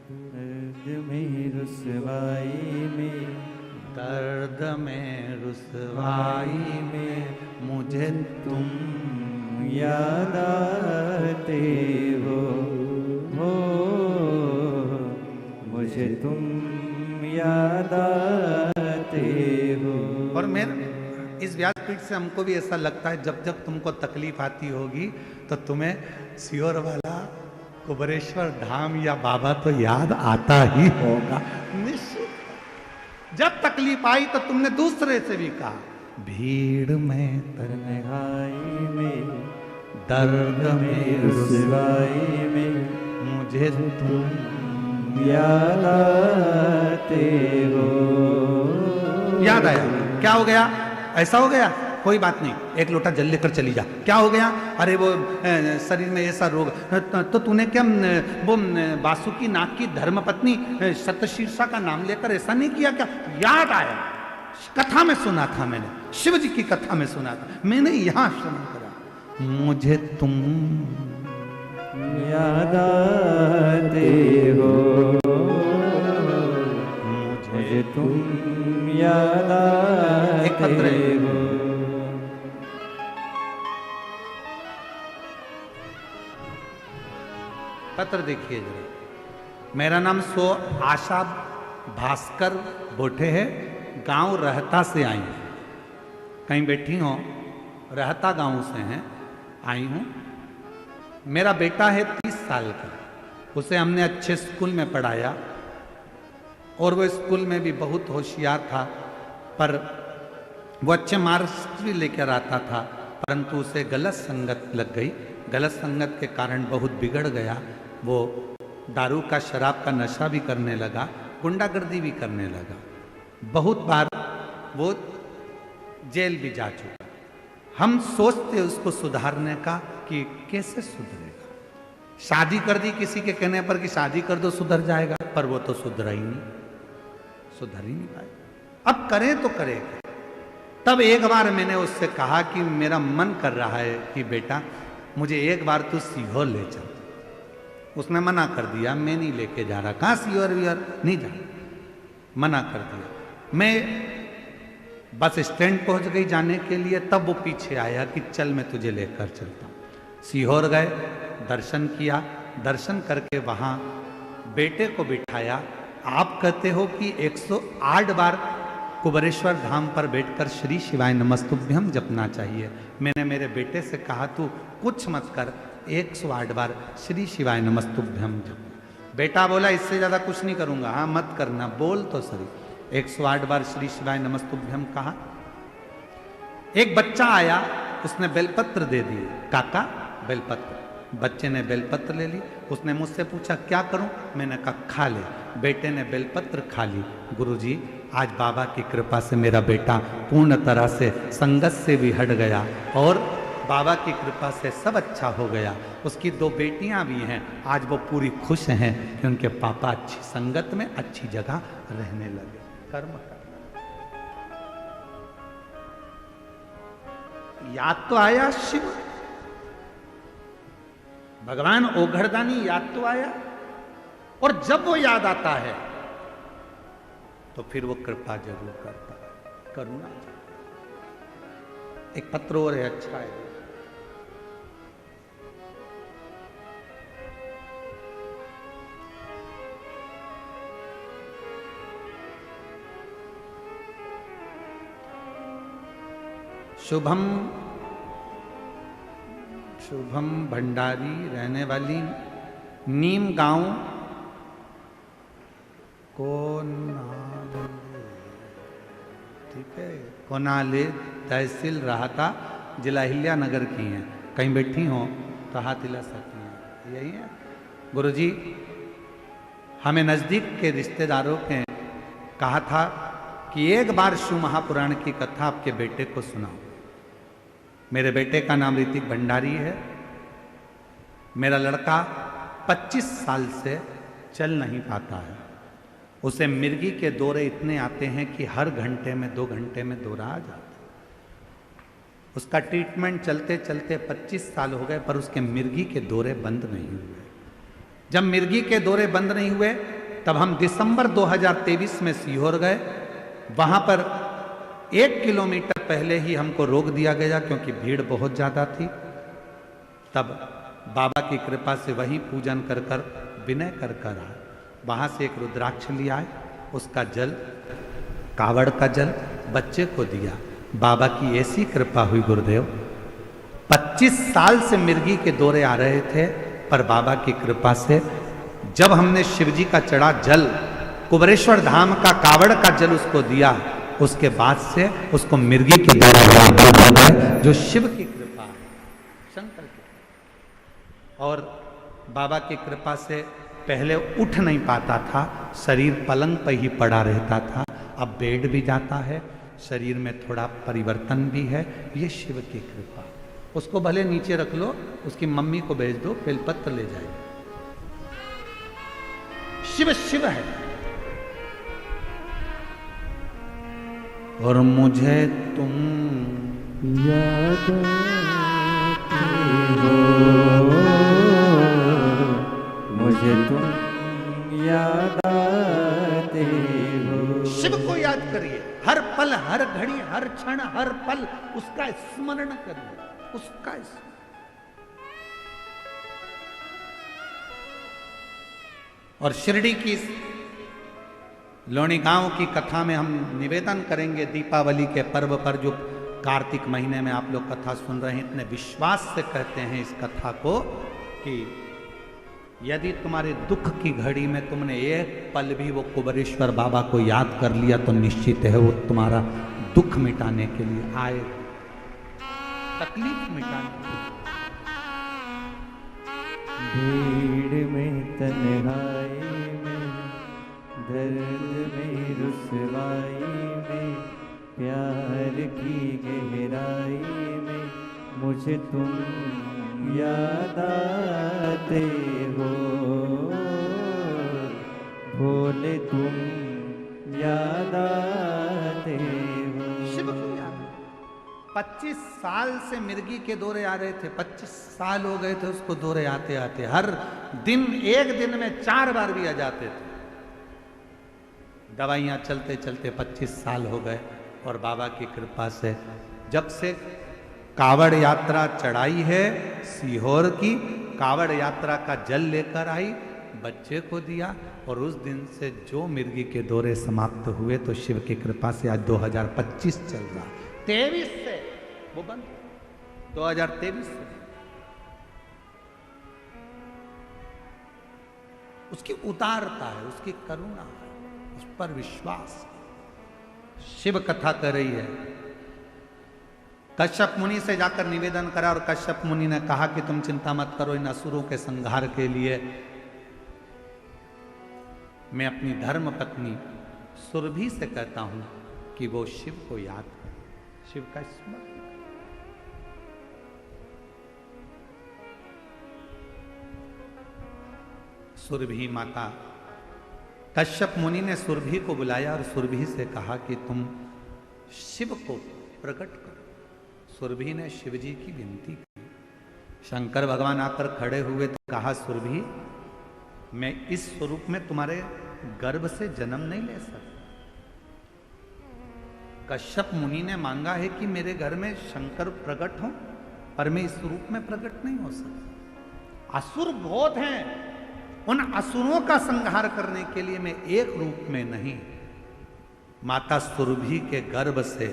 C: दर्द में रुसवाई में,
A: दर्द में रुसवाई में मुझे तुम
C: याद आते हो, मुझे तुम याद आते हो।
A: और मैं इस व्यासपीठ से हमको भी ऐसा लगता है जब जब तुमको तकलीफ आती होगी तो तुम्हें सियोर वाला कुबरेश्वर धाम या बाबा तो याद आता ही होगा निश्चित। जब तकलीफ आई तो तुमने दूसरे से भी कहा भीड़ में
C: तन्हाई में,
A: दर्द में
C: रुसवाई में
A: मुझे तुम
C: याद आते हो।
A: याद आया। क्या हो गया? ऐसा हो गया, कोई बात नहीं, एक लोटा जल लेकर चली जा। क्या हो गया? अरे वो शरीर में ऐसा रोग, तो तूने क्या वो वासुकी नाग की धर्मपत्नी शतशीर्षा का नाम लेकर ऐसा नहीं किया क्या? याद आया, कथा में सुना था मैंने, शिव जी की कथा में सुना था मैंने, यहाँ श्रवण करा। मुझे तुम
C: याद आते हो, मुझे तुम याद आते हो।
A: पत्र देखिए जरा। मेरा नाम सो आशा भास्कर बोठे है, गांव रहता से आई हूँ। कहीं बैठी हो, रहता गांव से हैं, आई हूँ। मेरा बेटा है 30 साल का, उसे हमने अच्छे स्कूल में पढ़ाया और वो स्कूल में भी बहुत होशियार था, पर वो अच्छे मार्क्स भी लेकर आता था, परंतु उसे गलत संगत लग गई। गलत संगत के कारण बहुत बिगड़ गया। वो दारू का, शराब का नशा भी करने लगा, गुंडागर्दी भी करने लगा। बहुत बार वो जेल भी जा चुका। हम सोचते उसको सुधारने का कि कैसे सुधरेगा। शादी कर दी किसी के कहने पर कि शादी कर दो सुधर जाएगा, पर वो तो सुधरा ही नहीं, सुधर ही नहीं पाए। अब करें तो करें। तब एक बार मैंने उससे कहा कि मेरा मन कर रहा है कि बेटा मुझे एक बार तू सीहोर ले चल। उसने मना कर दिया, मैं नहीं लेके जा रहा। कहाँ सीहोर वीहोर नहीं जा, मना कर दिया। मैं बस स्टैंड पहुंच गई जाने के लिए, तब वो पीछे आया कि चल मैं तुझे लेकर चलता हूँ। सीहोर गए, दर्शन किया, दर्शन करके वहाँ बेटे को बिठाया। आप कहते हो कि 108 बार कुबरेश्वर धाम पर बैठकर श्री शिवाय नमस्तुभ्यम जपना चाहिए। मैंने मेरे बेटे से कहा तू कुछ मत कर, 108 बार श्री शिवाय नमस्तुभ्यम जप। बेटा बोला इससे ज़्यादा कुछ नहीं करूँगा। हाँ मत करना, बोल तो सही। 108 बार श्री शिवाय नमस्तुभ्यम कहा। एक बच्चा आया, उसने बेलपत्र दे दिए। काका बेलपत्र। बच्चे ने बेलपत्र ले ली। उसने मुझसे पूछा क्या करूं? मैंने कहा खा ले। बेटे ने बेलपत्र खा ली। गुरुजी आज बाबा की कृपा से मेरा बेटा पूर्ण तरह से संगत से भी हट गया और बाबा की कृपा से सब अच्छा हो गया। उसकी 2 बेटियां भी हैं, आज वो पूरी खुश हैं कि उनके पापा अच्छी संगत में अच्छी जगह रहने लगे। कर्म करना। याद तो आया शिव, भगवान ओघड़दानी याद तो आया, और जब वो याद आता है तो फिर वो कृपा जरूर करता है, करुणा। एक पत्र और है, अच्छा है। शुभम शुभम भंडारी, रहने वाली नीम गांव कोनाले, ठीक है, कोनाले तहसील राहता, जिला हिल्या नगर की हैं। कहीं बैठी हो तो हाथ हिला सकती हैं, यही है। गुरुजी हमें नज़दीक के रिश्तेदारों के कहा था कि एक बार शिव महापुराण की कथा आपके बेटे को सुनाओ। मेरे बेटे का नाम ऋतिक भंडारी है। मेरा लड़का 25 साल से चल नहीं पाता है। उसे मिर्गी के दौरे इतने आते हैं कि हर घंटे में 2 घंटे में दौरा आ जाता है। उसका ट्रीटमेंट चलते चलते 25 साल हो गए, पर उसके मिर्गी के दौरे बंद नहीं हुए। जब मिर्गी के दौरे बंद नहीं हुए तब हम दिसंबर 2023 में सीहोर गए। वहां पर 1 किलोमीटर पहले ही हमको रोक दिया गया क्योंकि भीड़ बहुत ज़्यादा थी। तब बाबा की कृपा से वहीं पूजन कर कर विनय कर कर आए। वहाँ से एक रुद्राक्ष लिया आए, उसका जल, कावड़ का जल बच्चे को दिया। बाबा की ऐसी कृपा हुई गुरुदेव, 25 साल से मिर्गी के दौरे आ रहे थे, पर बाबा की कृपा से जब हमने शिवजी का चढ़ा जल, कुबरेश्वर धाम का कावड़ का जल उसको दिया, उसके बाद से उसको मिर्गी के दौरे बंद हो गए, जो शिव की कृपा है, शंकर की। और बाबा की कृपा से पहले उठ नहीं पाता था, शरीर पलंग पर ही पड़ा रहता था, अब बेड भी जाता है, शरीर में थोड़ा परिवर्तन भी है। ये शिव की कृपा। उसको भले नीचे रख लो, उसकी मम्मी को भेज दो, बेलपत्र ले जाएगा। शिव शिव है। और मुझे तुम
C: याद मुझे तुम याद आते हो।
A: शिव को याद करिए, हर पल, हर घड़ी, हर क्षण, हर पल उसका स्मरण करिए, उसका और शिरडी की लोणी गांव की कथा में हम निवेदन करेंगे, दीपावली के पर्व पर जो कार्तिक महीने में आप लोग कथा सुन रहे हैं, इतने विश्वास से कहते हैं इस कथा को कि यदि तुम्हारे दुख की घड़ी में तुमने एक पल भी वो कुबरेश्वर बाबा को याद कर लिया तो निश्चित है वो तुम्हारा दुख मिटाने के लिए आए, तकलीफ मिटाने के लिए।
C: भीड़ में तन्हाई में, दर्द में रुसवाई में, प्यार की गहराई में मुझे तुम याद आते हो। भोले तुम याद आते हो।
A: शिव को याद। 25 साल से मिर्गी के दौरे आ रहे थे, 25 साल हो गए थे उसको दौरे आते आते, हर दिन एक दिन में 4 बार भी आ जाते थे। दवाइयाँ चलते चलते 25 साल हो गए, और बाबा की कृपा से जब से कावड़ यात्रा चढ़ाई है सीहोर की, कावड़ यात्रा का जल लेकर आई, बच्चे को दिया, और उस दिन से जो मिर्गी के दौरे समाप्त हुए तो शिव की कृपा से आज 2025 चल रहा, 23 से वो बंद, 2023 से। उसकी उदारता है, उसकी करुणा है, उस पर विश्वास। शिव कथा कर रही है। कश्यप मुनि से जाकर निवेदन करा, और कश्यप मुनि ने कहा कि तुम चिंता मत करो, इन असुरों के संहार के लिए मैं अपनी धर्म पत्नी सुरभि से कहता हूं कि वो शिव को याद करे, शिव का स्मरण करे। सुरभि माता, कश्यप मुनि ने सुरभि को बुलाया और सुरभि से कहा कि तुम शिव को प्रकट करो। सुरभि ने शिवजी की विनती की। शंकर भगवान आकर खड़े हुए तो कहा, सुरभि मैं इस स्वरूप में तुम्हारे गर्भ से जन्म नहीं ले सकता। कश्यप मुनि ने मांगा है कि मेरे घर में शंकर प्रकट हो, पर मैं इस रूप में प्रकट नहीं हो सकता। असुर बहुत हैं, उन असुरों का संहार करने के लिए मैं एक रूप में नहीं, माता सुरभि के गर्भ से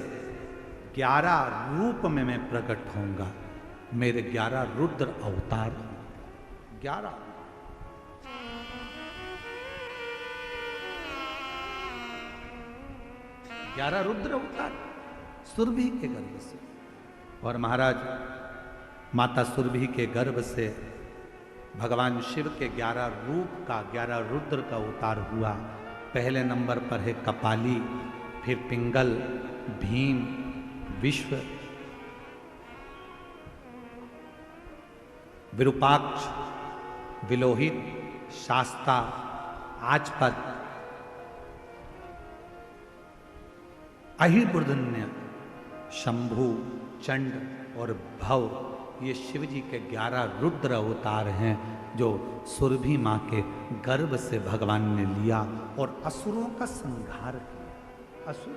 A: 11 रूप में मैं प्रकट होऊंगा। मेरे 11 रुद्र अवतार, 11 रुद्र अवतार सुरभि के गर्भ से। और महाराज, माता सुरभि के गर्भ से भगवान शिव के 11 रूप का, 11 रुद्र का अवतार हुआ। पहले नंबर पर है कपाली, फिर पिंगल, भीम, विश्व, विरूपाक्ष, विलोहित, शास्ता, आचपत, अहिर्बुर्धन्य, शंभु, चंड और भव, ये शिव जी के 11 रुद्र अवतार हैं जो सुरभि मां के गर्भ से भगवान ने लिया और असुरों का संहार किया। असुर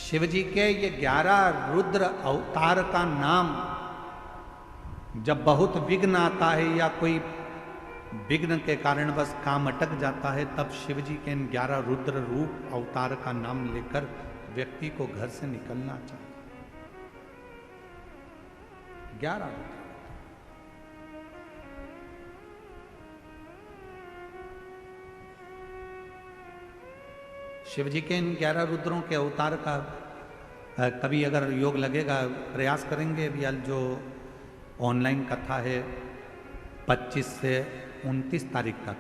A: शिव जी के ये 11 रुद्र अवतार का नाम जब बहुत विघ्न आता है या कोई विघ्न के कारण बस काम अटक जाता है, तब शिव जी के इन 11 रुद्र रूप अवतार का नाम लेकर व्यक्ति को घर से निकलना चाहिए। 11 रुद्र। शिव जी के इन 11 रुद्रों के अवतार का कभी अगर योग लगेगा प्रयास करेंगे। अभी जो ऑनलाइन कथा है 25 से 29 तारीख तक,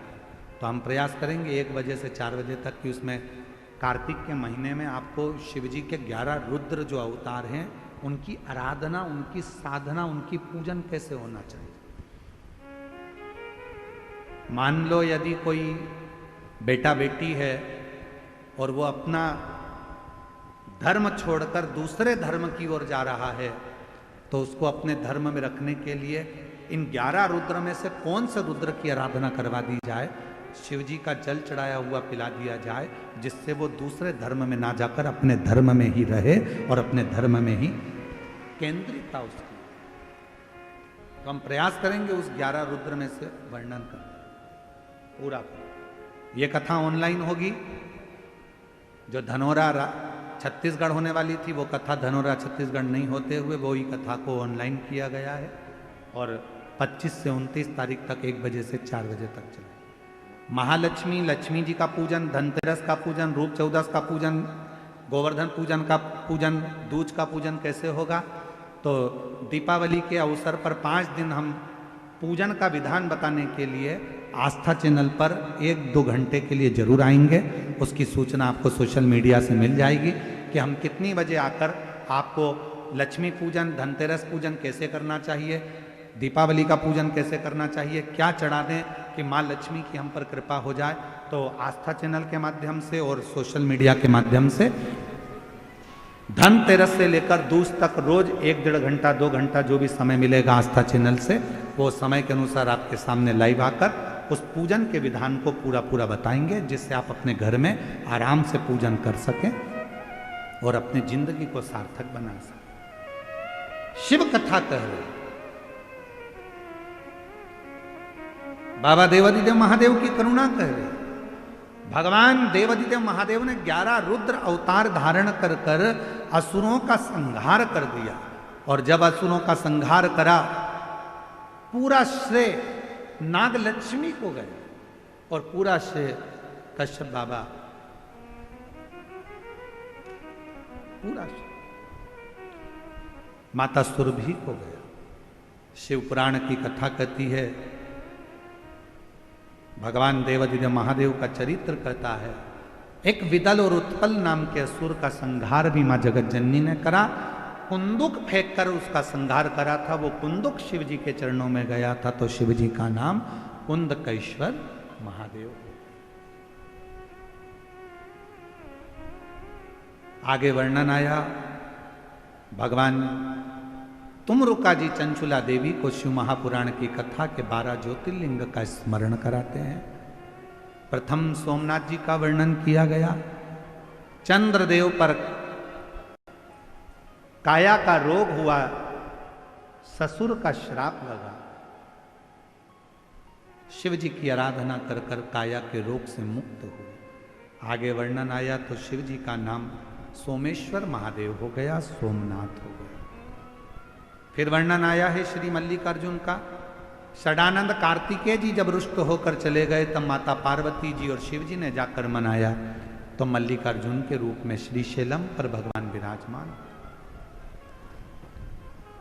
A: तो हम प्रयास करेंगे 1 बजे से 4 बजे तक कि उसमें कार्तिक के महीने में आपको शिव जी के 11 रुद्र जो अवतार हैं उनकी आराधना, उनकी साधना, उनकी पूजन कैसे होना चाहिए। मान लो यदि कोई बेटा बेटी है और वो अपना धर्म छोड़कर दूसरे धर्म की ओर जा रहा है, तो उसको अपने धर्म में रखने के लिए इन 11 रुद्र में से कौन से रुद्र की आराधना करवा दी जाए, शिव जी का जल चढ़ाया हुआ पिला दिया जाए, जिससे वो दूसरे धर्म में ना जाकर अपने धर्म में ही रहे और अपने धर्म में ही केंद्रितता उसकी। तो हम प्रयास करेंगे उस 11 रुद्र में से वर्णन करना पूरा। ये कथा ऑनलाइन होगी। जो धनोरा छत्तीसगढ़ होने वाली थी वो कथा धनोरा छत्तीसगढ़ नहीं होते हुए वो ही कथा को ऑनलाइन किया गया है और 25 से 29 तारीख तक 1 बजे से 4 बजे तक चले। महालक्ष्मी, लक्ष्मी जी का पूजन, धनतेरस का पूजन, रूप चौदस का पूजन, गोवर्धन पूजन का पूजन, दूज का पूजन कैसे होगा, तो दीपावली के अवसर पर 5 दिन हम पूजन का विधान बताने के लिए आस्था चैनल पर 1-2 घंटे के लिए जरूर आएंगे। उसकी सूचना आपको सोशल मीडिया से मिल जाएगी कि हम कितनी बजे आकर आपको लक्ष्मी पूजन, धनतेरस पूजन कैसे करना चाहिए, दीपावली का पूजन कैसे करना चाहिए, क्या चढ़ा दें कि माँ लक्ष्मी की हम पर कृपा हो जाए। तो आस्था चैनल के माध्यम से और सोशल मीडिया के माध्यम से धनतेरस से लेकर दूज तक रोज 1-1.5 घंटा 2 घंटा जो भी समय मिलेगा आस्था चैनल से, वो समय के अनुसार आपके सामने लाइव आकर उस पूजन के विधान को पूरा पूरा बताएंगे, जिससे आप अपने घर में आराम से पूजन कर सकें और अपनी जिंदगी को सार्थक बना सकें। शिव कथा कह रहे बाबा देवादिदेव महादेव की करुणा कह रहे। भगवान देवादिदेव महादेव ने 11 रुद्र अवतार धारण कर कर असुरों का संहार कर दिया, और जब असुरों का संहार करा पूरा श्रेय नाग लक्ष्मी को गया और पूरा श्रेय कश्यप बाबा, पूरा श्रेय माता सुरभि को गया। शिव पुराण की कथा कहती है भगवान देवादिदेव महादेव का चरित्र कहता है, एक विदल और उत्पल नाम के असुर का संहार भी मां जगत जननी ने करा। कुंदुक फेंक कर उसका संहार करा था, वो कुंदुक शिव जी के चरणों में गया था, तो शिव जी का नाम कुंदकेश्वर महादेव। आगे वर्णन आया भगवान तुमरुका जी चंचुला देवी को शिव महापुराण की कथा के 12 ज्योतिर्लिंग का स्मरण कराते हैं। प्रथम सोमनाथ जी का वर्णन किया गया। चंद्रदेव पर काया का रोग हुआ, ससुर का श्राप लगा, शिव जी की आराधना कर कर काया के रोग से मुक्त हुए। आगे वर्णन आया तो शिव जी का नाम सोमेश्वर महादेव हो गया, सोमनाथ हो गया। फिर वर्णन आया है श्री मल्लिकार्जुन का। षडानंद कार्तिकेय जी जब रुष्ट होकर चले गए तब माता पार्वती जी और शिव जी ने जाकर मनाया, तो मल्लिकार्जुन के रूप में श्री शैलम पर भगवान विराजमान।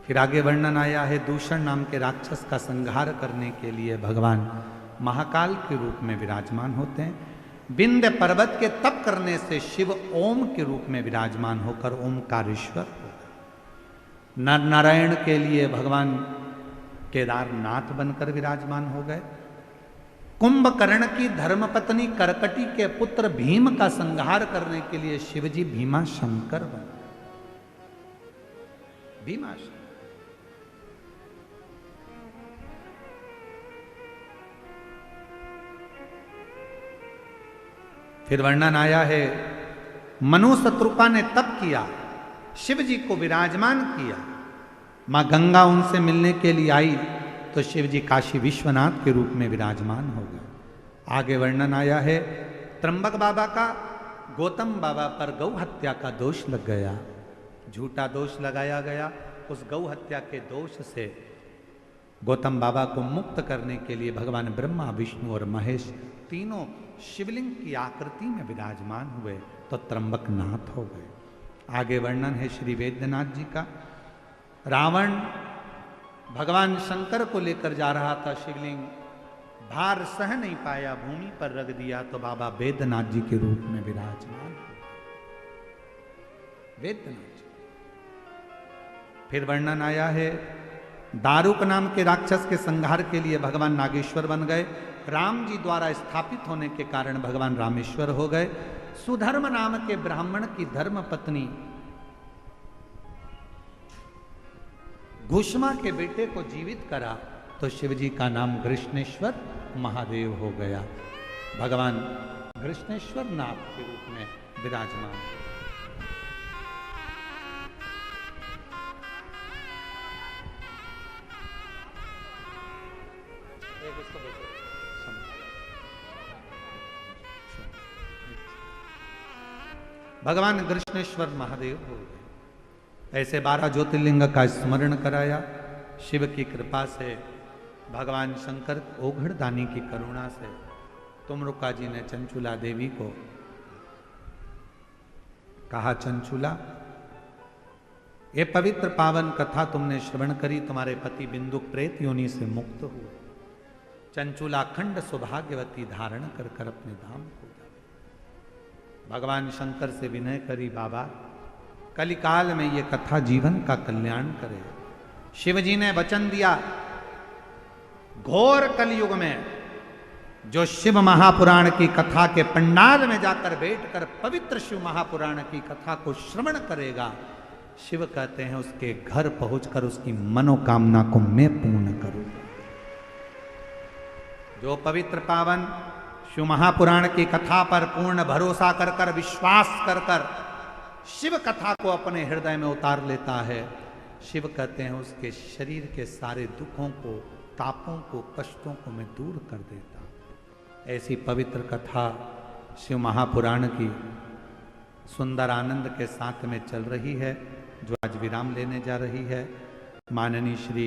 A: फिर आगे वर्णन आया है दूषण नाम के राक्षस का संहार करने के लिए भगवान महाकाल के रूप में विराजमान होते हैं। विंध्य पर्वत के तप करने से शिव ओम के रूप में विराजमान होकर ओमकारेश्वर हो गए। नर नारायण के लिए भगवान केदारनाथ बनकर विराजमान हो गए। कुंभकर्ण की धर्मपत्नी करकटी के पुत्र भीम का संहार करने के लिए शिवजी भीमा शंकर बन गए। भीमा शंकर। फिर वर्णन आया है, मनु शत्रुपा ने तप किया, शिव जी को विराजमान किया। मां गंगा उनसे मिलने के लिए आई तो शिव जी काशी विश्वनाथ के रूप में विराजमान हो गए। आगे वर्णन आया है, त्र्यंबक बाबा का गौतम बाबा पर गौ हत्या का दोष लग गया, झूठा दोष लगाया गया। उस गौ हत्या के दोष से गौतम बाबा को मुक्त करने के लिए भगवान ब्रह्मा, विष्णु और महेश तीनों शिवलिंग की आकृति में विराजमान हुए तो त्र्यंबकनाथ हो गए। आगे वर्णन है श्री वैद्यनाथ जी का। रावण भगवान शंकर को लेकर जा रहा था शिवलिंग, भार सह नहीं पाया, भूमि पर रख दिया तो बाबा वैद्यनाथ जी के रूप में विराजमान हुए। वैद्यनाथ जी। फिर वर्णन आया है, दारुक नाम के राक्षस के संहार के लिए भगवान नागेश्वर बन गए। राम जी द्वारा स्थापित होने के कारण भगवान रामेश्वर हो गए। सुधर्म नाम के ब्राह्मण की धर्म पत्नी घुष्मा के बेटे को जीवित करा तो शिवजी का नाम कृष्णेश्वर महादेव हो गया। भगवान कृष्णेश्वर नाथ के रूप में विराजमान। भगवान कृष्णेश्वर महादेव हो गए। ऐसे 12 ज्योतिर्लिंग का स्मरण कराया। शिव की कृपा से, भगवान शंकर ओघड़दानी की करुणा से तुमरुका जी ने चंचुला देवी को कहा, चंचुला ये पवित्र पावन कथा तुमने श्रवण करी, तुम्हारे पति बिंदु प्रेत योनि से मुक्त हुए। चंचुला अखंड सौभाग्यवती धारण कर कर अपने धाम को जाए। भगवान शंकर से विनय करी, बाबा कलिकाल में ये कथा जीवन का कल्याण करे। शिव जी ने वचन दिया, घोर कलयुग में जो शिव महापुराण की कथा के पंडाल में जाकर बैठकर पवित्र शिव महापुराण की कथा को श्रवण करेगा, शिव कहते हैं उसके घर पहुंचकर उसकी मनोकामना को मैं पूर्ण करूंगा। जो पवित्र पावन शिव महापुराण की कथा पर पूर्ण भरोसा कर कर, विश्वास कर कर शिव कथा को अपने हृदय में उतार लेता है, शिव कहते हैं उसके शरीर के सारे दुखों को, तापों को, कष्टों को मैं दूर कर देता। ऐसी पवित्र कथा शिव महापुराण की सुंदर आनंद के साथ में चल रही है, जो आज विराम लेने जा रही है। माननीय श्री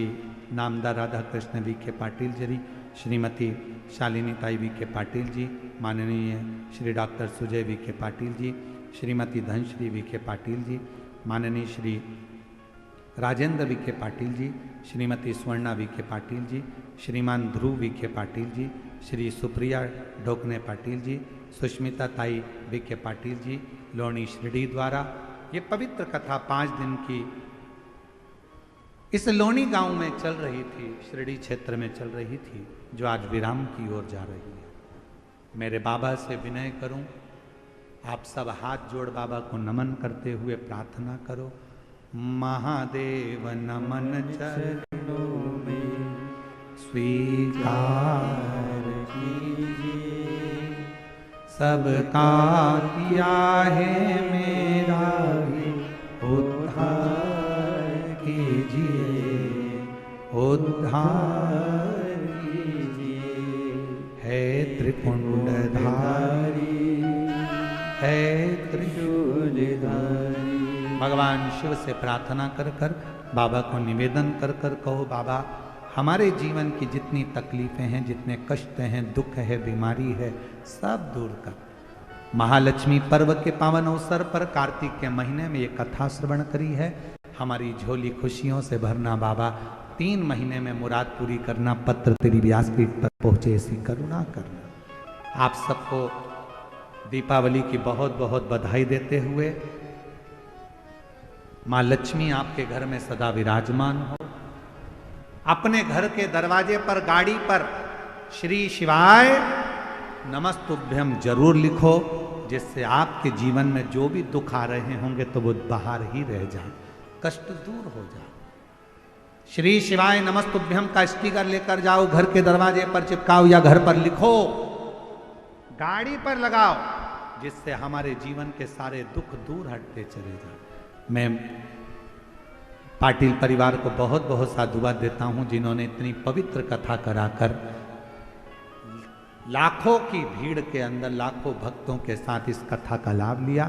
A: नामदार राधा कृष्ण वी.के. पाटिल जी, श्रीमती शालिनी ताई वी.के. पाटिल जी, माननीय Shri doctor Sujay VK. Patil ji, Shrimati Dhanashree VK. Patil ji, माननीय श्री राजेंद्र वी.के. पाटिल जी, श्रीमती स्वर्णा वी.के. पाटिल जी, श्रीमान ध्रुव वी.के. पाटिल जी, श्री सुप्रिया ढोकने पाटिल जी, सुष्मिता ताई वी.के. पाटिल जी, लोणी शिरडी द्वारा ये पवित्र कथा 5 दिन की इस लोणी गांव में चल रही थी, शिरडी क्षेत्र में चल रही थी, जो आज विराम की ओर जा रही है। मेरे बाबा से विनय करूं, आप सब हाथ जोड़ बाबा को नमन करते हुए प्रार्थना करो। महादेव नमन चरणों में स्वीकार कीजिए, सबका किया है मेरा भी उद्धार कीजिए, उद्धार कीजिए। है त्रिपुंडधारी, है त्रिशूलधारी। भगवान शिव से प्रार्थना कर कर, बाबा को निवेदन कर कर कहो, बाबा हमारे जीवन की जितनी तकलीफें हैं, जितने कष्ट हैं, दुख है, बीमारी है, सब दूर कर। महालक्ष्मी पर्व के पावन अवसर पर कार्तिक के महीने में ये कथा श्रवण करी है। हमारी झोली खुशियों से भरना बाबा, 3 महीने में मुराद पूरी करना, पत्र तेरी व्यासपीठ पर पहुंचे ऐसी करुणा करना। आप सबको दीपावली की बहुत बहुत बधाई देते हुए माँ लक्ष्मी आपके घर में सदा विराजमान हो। अपने घर के दरवाजे पर, गाड़ी पर श्री शिवाय नमस्तुभ्यम जरूर लिखो, जिससे आपके जीवन में जो भी दुख आ रहे होंगे तो वो बाहर ही रह जाए, कष्ट दूर हो जाए। श्री शिवाय नमस्तुभ्यम का स्टिकर लेकर जाओ, घर के दरवाजे पर चिपकाओ या घर पर लिखो, गाड़ी पर लगाओ, जिससे हमारे जीवन के सारे दुख दूर हटते चले जाए। मैं पाटिल परिवार को बहुत बहुत साधुवाद देता हूं, जिन्होंने इतनी पवित्र कथा कराकर लाखों की भीड़ के अंदर लाखों भक्तों के साथ इस कथा का लाभ लिया।